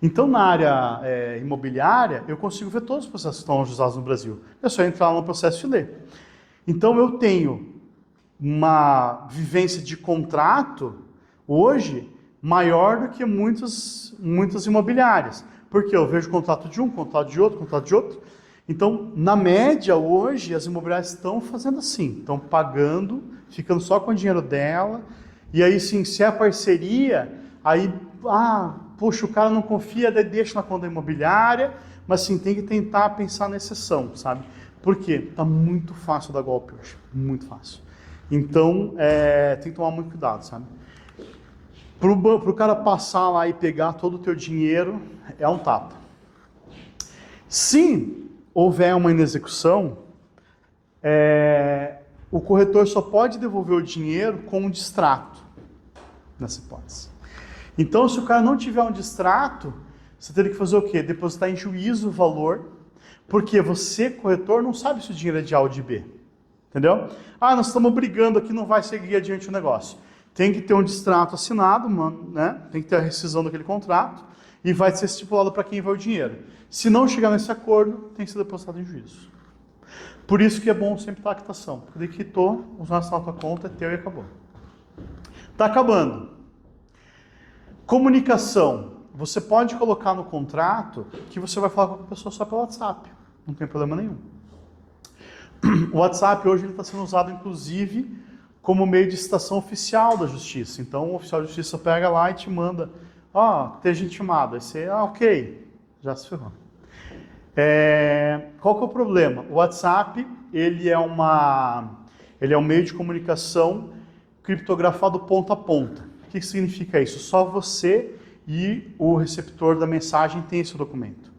Então, na área imobiliária, eu consigo ver todos os processos que estão ajuizados no Brasil. É só entrar no processo e ler. Então, eu tenho uma vivência de contrato, hoje, maior do que muitas imobiliárias. Porque eu vejo contrato de um, contrato de outro, contrato de outro. Então, na média, hoje, as imobiliárias estão fazendo assim. Estão pagando, ficando só com o dinheiro dela. E aí, sim, se é parceria, aí... poxa, o cara não confia, daí deixa na conta imobiliária, mas sim, tem que tentar pensar na exceção, sabe? Por quê? Tá muito fácil dar golpe hoje, muito fácil. Então, tem que tomar muito cuidado, sabe? Pro cara passar lá e pegar todo o teu dinheiro, é um tapa. Se houver uma inexecução, o corretor só pode devolver o dinheiro com um distrato, nessa hipótese. Então, se o cara não tiver um distrato, você teria que fazer o quê? Depositar em juízo o valor, porque você, corretor, não sabe se o dinheiro é de A ou de B. Entendeu? Nós estamos brigando aqui, não vai seguir adiante o negócio. Tem que ter um distrato assinado, né? Tem que ter a rescisão daquele contrato, e vai ser estipulado para quem vai o dinheiro. Se não chegar nesse acordo, tem que ser depositado em juízo. Por isso que é bom sempre estar a quitação. Porque ele quitou, usar na tua conta, é teu e acabou. Está acabando. Comunicação. Você pode colocar no contrato que você vai falar com a pessoa só pelo WhatsApp. Não tem problema nenhum. O WhatsApp hoje está sendo usado, inclusive, como meio de citação oficial da justiça. Então, o oficial de justiça pega lá e te manda, esteja intimado. Aí você, ok, já se ferrou. Qual que é o problema? O WhatsApp, ele é um meio de comunicação criptografado ponta a ponta. O que significa isso? Só você e o receptor da mensagem tem esse documento.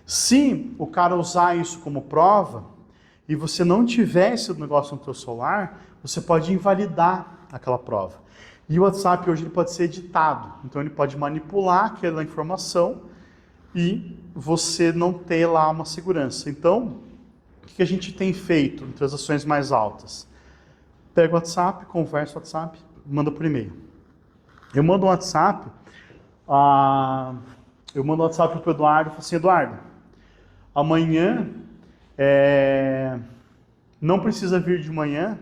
Se o cara usar isso como prova e você não tiver esse negócio no seu celular, você pode invalidar aquela prova. E o WhatsApp hoje ele pode ser editado, então ele pode manipular aquela informação e você não ter lá uma segurança. Então, o que a gente tem feito em transações mais altas? Pega o WhatsApp, conversa o WhatsApp, manda por e-mail. Eu mando um WhatsApp para o Eduardo, falo assim, Eduardo, amanhã não precisa vir de manhã,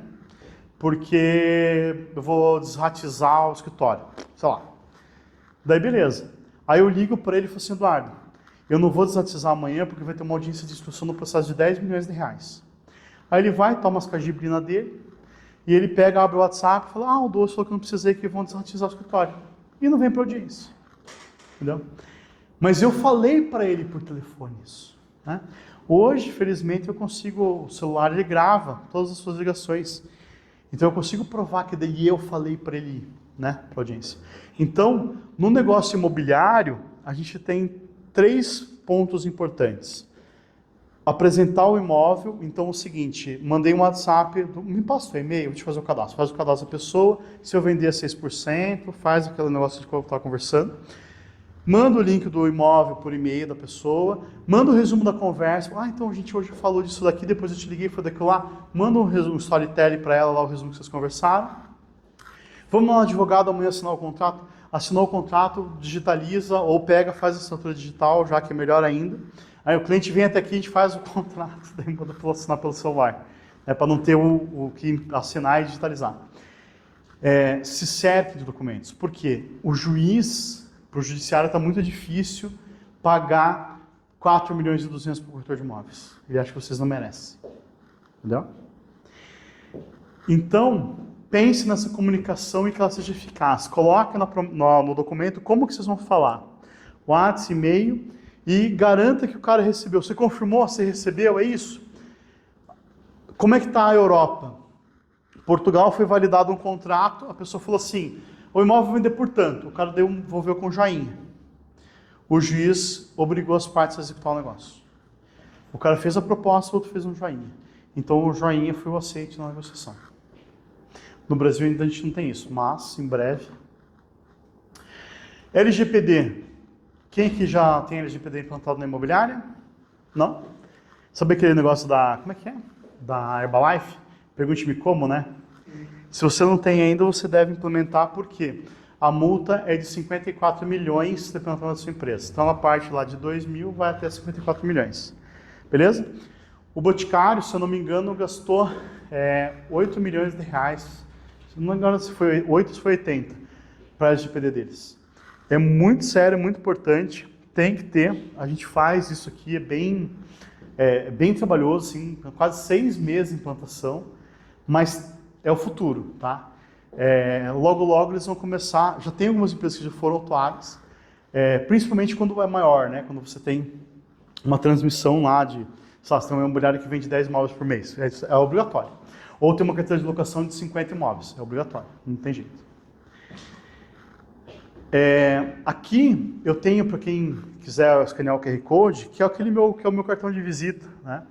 porque eu vou desratizar o escritório, sei lá. Daí beleza. Aí eu ligo para ele e falo assim, Eduardo, eu não vou desratizar amanhã porque vai ter uma audiência de instrução no processo de 10 milhões de reais. Aí ele vai, toma as cajibrinas dele, e ele pega, abre o WhatsApp e fala, o Doce falou que não precisei, que vão desratizar o escritório. E não vem para audiência. Entendeu? Mas eu falei para ele por telefone isso. Né? Hoje, felizmente, eu consigo, o celular ele grava todas as suas ligações. Então eu consigo provar que daí eu falei para ele ir, né, para audiência. Então, no negócio imobiliário, a gente tem 3 pontos importantes. Apresentar o imóvel, então é o seguinte, mandei um WhatsApp, me passa o e-mail, vou te fazer o cadastro. Faz o cadastro da pessoa, se eu vender a 6%, faz aquele negócio que eu estava conversando. Manda o link do imóvel por e-mail da pessoa, manda o resumo da conversa. Então a gente hoje falou disso daqui, depois eu te liguei, foi daquilo lá. Manda um resumo, storytelling para ela, lá o resumo que vocês conversaram. Vamos lá no advogado amanhã assinar o contrato. Assinou o contrato, digitaliza ou pega, faz a assinatura digital, já que é melhor ainda. Aí o cliente vem até aqui, a gente faz o contrato, daí manda para assinar pelo celular, para não ter o que assinar e digitalizar. Se cerque de documentos. Por quê? O juiz, para o judiciário, está muito difícil pagar 4 milhões e 200 para o corretor de imóveis. Ele acha que vocês não merecem. Entendeu? Então, pense nessa comunicação e que ela seja eficaz. Coloque no documento como que vocês vão falar. WhatsApp, e-mail, e garanta que o cara recebeu. Você confirmou? Você recebeu? É isso? Como é que está a Europa? Portugal foi validado um contrato, a pessoa falou assim, o imóvel vai vender por tanto, o cara devolveu com joinha. O juiz obrigou as partes a executar o negócio. O cara fez a proposta, o outro fez um joinha. Então o joinha foi o aceite na negociação. No Brasil ainda a gente não tem isso, mas em breve. LGPD. Quem aqui já tem LGPD implantado na imobiliária? Não? Sabe aquele negócio da... Como é que é? Da Herbalife? Pergunte-me como, né? Se você não tem ainda, você deve implementar, porque a multa é de 54 milhões dependendo da sua empresa. Então, a parte lá de 2 mil vai até 54 milhões. Beleza? O Boticário, se eu não me engano, gastou 8 milhões de reais. Se não me engano, se foi 8 ou se foi 80 para a LGPD deles. É muito sério, muito importante. Tem que ter. A gente faz isso aqui, é bem trabalhoso, assim, quase 6 meses de implantação, mas é o futuro, tá? Logo, logo eles vão começar, já tem algumas empresas que já foram autuadas, principalmente quando é maior, né? Quando você tem uma transmissão lá de, sei lá, você tem uma imobiliária que vende 10 imóveis por mês, é obrigatório. Ou tem uma carteira de locação de 50 imóveis, é obrigatório, não tem jeito. Aqui eu tenho, para quem quiser escanear o QR Code, que é que é o meu cartão de visita, né?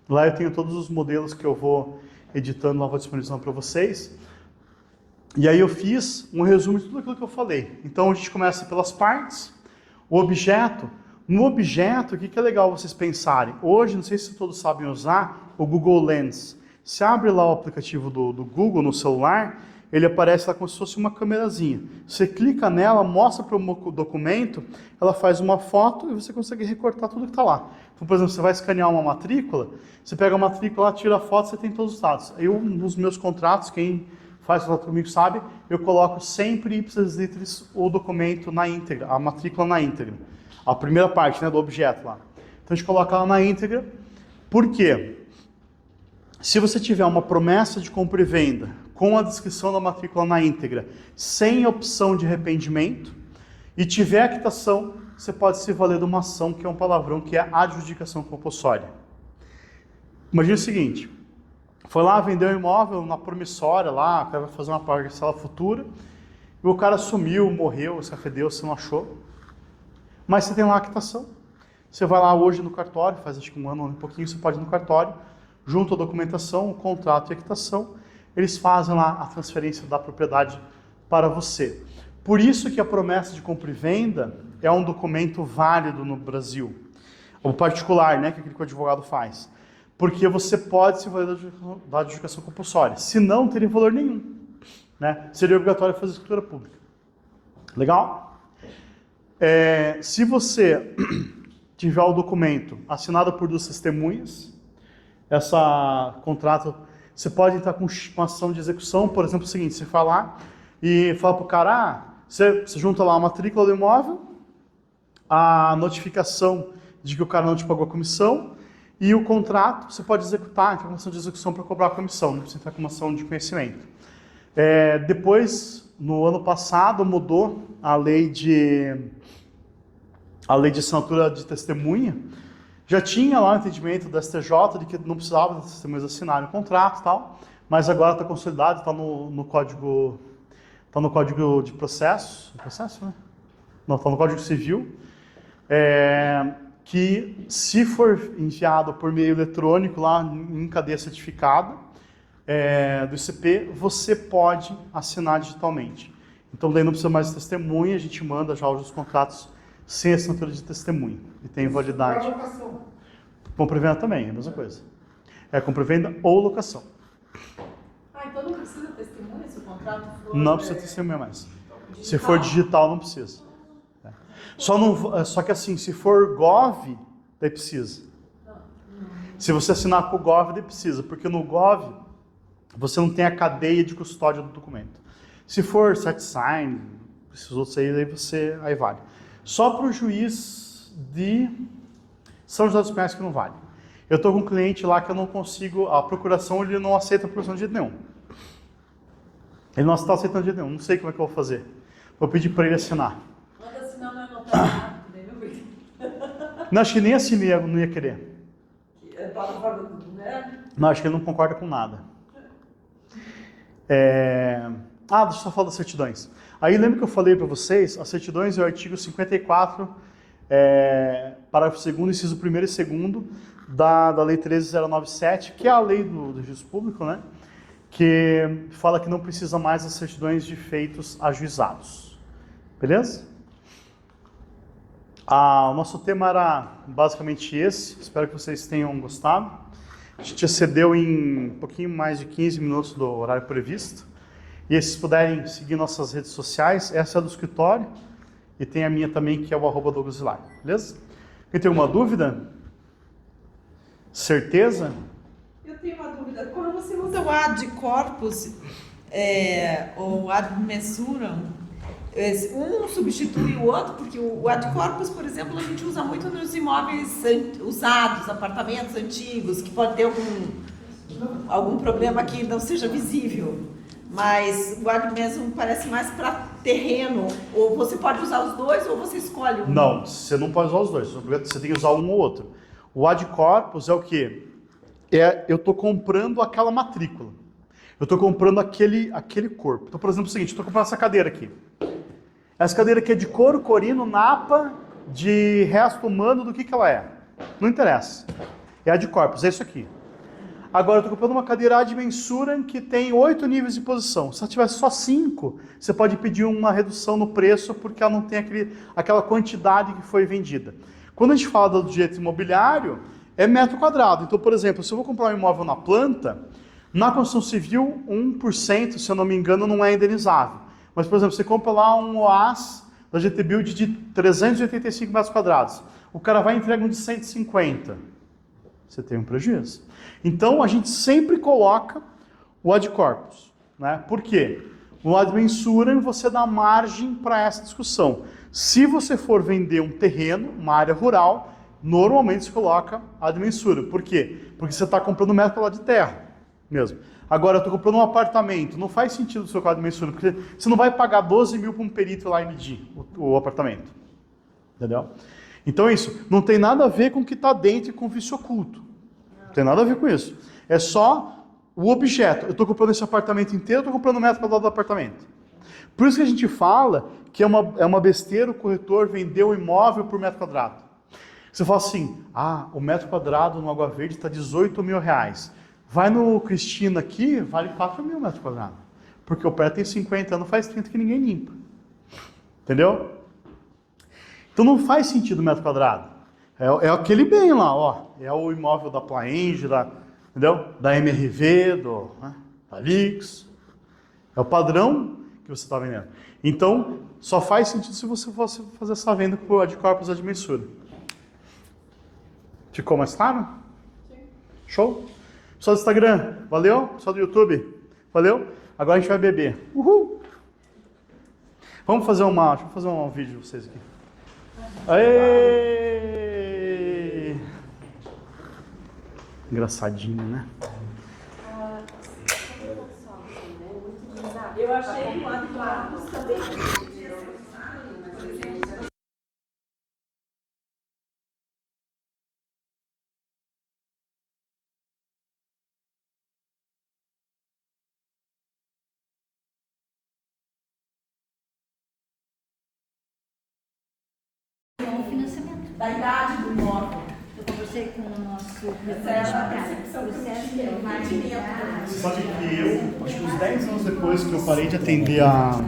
Lá eu tenho todos os modelos que eu vou editando, lá vou disponibilizando para vocês. E aí eu fiz um resumo de tudo aquilo que eu falei. Então a gente começa pelas partes, o objeto. No objeto, o que é legal vocês pensarem? Hoje, não sei se todos sabem usar o Google Lens. Se abre lá o aplicativo do Google no celular, ele aparece lá como se fosse uma câmerazinha. Você clica nela, mostra para o documento, ela faz uma foto e você consegue recortar tudo que está lá. Então, por exemplo, você vai escanear uma matrícula, você pega a matrícula, tira a foto, você tem todos os dados. Eu, nos meus contratos, quem faz contrato comigo sabe, eu coloco sempre ipsis literis o documento na íntegra, a matrícula na íntegra. A primeira parte, né, do objeto lá. Então a gente coloca ela na íntegra. Por quê? Se você tiver uma promessa de compra e venda com a descrição da matrícula na íntegra, sem opção de arrependimento, e tiver a quitação, você pode se valer de uma ação, que é um palavrão, que é adjudicação compulsória. Imagina o seguinte, foi lá, vendeu um imóvel na promissória lá, o cara vai fazer uma parcela futura, e o cara sumiu, morreu, se afedeu, você não achou. Mas você tem lá a quitação. Você vai lá hoje no cartório, faz acho que um ano, um pouquinho, você pode ir no cartório, junto à documentação, o contrato e a quitação, eles fazem lá a transferência da propriedade para você. Por isso que a promessa de compra e venda é um documento válido no Brasil. O particular, né, que é aquilo que o advogado faz. Porque você pode se valer da adjudicação compulsória. Se não, não teria valor nenhum. Né? Seria obrigatório fazer escritura pública. Legal? Se você tiver o documento assinado por 2 testemunhas, esse contrato, você pode entrar com uma ação de execução, por exemplo, o seguinte, você vai lá e fala para o cara, você junta lá a matrícula do imóvel, a notificação de que o cara não te pagou a comissão, e o contrato, você pode executar, entrar com uma ação de execução para cobrar a comissão, não precisa entrar com uma ação de conhecimento. Depois, no ano passado, mudou a lei de assinatura de testemunha. Já tinha lá o entendimento do STJ de que não precisava das testemunhas assinarem o contrato e tal, mas agora está consolidado, está no código de processo, né? Não, está no Código Civil, que se for enviado por meio eletrônico lá em cadeia certificada do ICP, você pode assinar digitalmente. Então daí não precisa mais de testemunha, a gente manda já os contratos sem assinatura de testemunha e tem validade. Compra e venda também, é a mesma coisa. Compra e venda ou locação. Então não precisa testemunha se o contrato for... Não precisa testemunha mais. Digital. Se for digital, não precisa. Só que assim, se for Gov, daí precisa. Se você assinar com o Gov, daí precisa, porque no Gov você não tem a cadeia de custódia do documento. Se for CertSign, esses outros aí vale. Só para o juiz de São José dos Pinhais que não vale. Eu estou com um cliente lá que eu não consigo, a procuração ele não aceita a procuração de jeito nenhum. Ele não está aceitando de jeito nenhum, não sei como é que eu vou fazer. Vou pedir para ele assinar. Manda assinar, não é notariado, nem meu bem. Não, acho que nem assim não ia querer. Né? Não, acho que ele não concorda com nada. Deixa eu só falar das certidões. Aí lembra que eu falei para vocês, as certidões é o artigo 54, parágrafo 2º, inciso 1º e 2º da Lei 13.097, que é a lei do registro público, né? Que fala que não precisa mais das certidões de feitos ajuizados. Beleza? O nosso tema era basicamente esse, espero que vocês tenham gostado. A gente excedeu em um pouquinho mais de 15 minutos do horário previsto. E se puderem seguir nossas redes sociais, essa é do escritório e tem a minha também, que é o @DouglasVilar, beleza? Quem tem alguma dúvida? Certeza? Eu tenho uma dúvida. Quando você usa o ad corpus ou ad mensuram, um substitui o outro, porque o ad corpus, por exemplo, a gente usa muito nos imóveis usados, apartamentos antigos, que pode ter algum problema que não seja visível. Mas o ad mensuram parece mais para terreno. Ou você pode usar os dois ou você escolhe um? Não, você não pode usar os dois. Você tem que usar um ou outro. O ad corpus é o quê? Eu estou comprando aquela matrícula. Eu estou comprando aquele corpo. Então, por exemplo, é o seguinte, estou comprando essa cadeira aqui. Essa cadeira aqui é de couro, corino, napa, de resto humano, do que ela é? Não interessa. É ad corpus, é isso aqui. Agora, eu estou comprando uma cadeira ad mensuram que tem 8 níveis de posição. Se ela tivesse só 5, você pode pedir uma redução no preço porque ela não tem aquela quantidade que foi vendida. Quando a gente fala do direito imobiliário, é metro quadrado. Então, por exemplo, se eu vou comprar um imóvel na planta, na construção civil, 1%, se eu não me engano, não é indenizável. Mas, por exemplo, você compra lá um OAS da GT Build de 385 metros quadrados. O cara vai e entrega um de 150. Você tem um prejuízo. Então, a gente sempre coloca o ad corpus, né? Por quê? O ad mensuram você dá margem para essa discussão. Se você for vender um terreno, uma área rural, normalmente se coloca ad mensuram. Por quê? Porque você está comprando metro quadrado de terra mesmo. Agora, eu estou comprando um apartamento, não faz sentido o seu ad mensuram, porque você não vai pagar 12 mil para um perito ir lá e medir o apartamento. Entendeu? Então isso não tem nada a ver com o que está dentro e com o vício oculto. Não tem nada a ver com isso. É só o objeto. Eu estou comprando esse apartamento inteiro, eu estou comprando um metro quadrado do apartamento. Por isso que a gente fala que é uma besteira o corretor vender o imóvel por metro quadrado. Você fala assim, o metro quadrado no Água Verde está 18 mil reais. Vai no Cristina aqui, vale 4 mil metros quadrados. Porque o prédio tem 50 anos, faz 30 que ninguém limpa. Entendeu? Então não faz sentido o metro quadrado. É aquele bem lá, ó. É o imóvel da Plaenge, entendeu? Da MRV, da Lix. É o padrão que você está vendendo. Então, só faz sentido se você fosse fazer essa venda por ad corpus ad mensuram. Ficou mais claro? Sim. Show? Pessoal do Instagram, valeu? Pessoal do YouTube, valeu? Agora a gente vai beber. Uhul! Vamos fazer deixa eu fazer um vídeo de vocês aqui. Aê! Engraçadinho, né? Eu achei o ad corpus também. O financiamento. Da idade do imóvel. Eu conversei com o nosso Essa é a percepção que eu tinha, o entendimento. Você sabe que acho que uns 10 anos depois que eu parei de atender a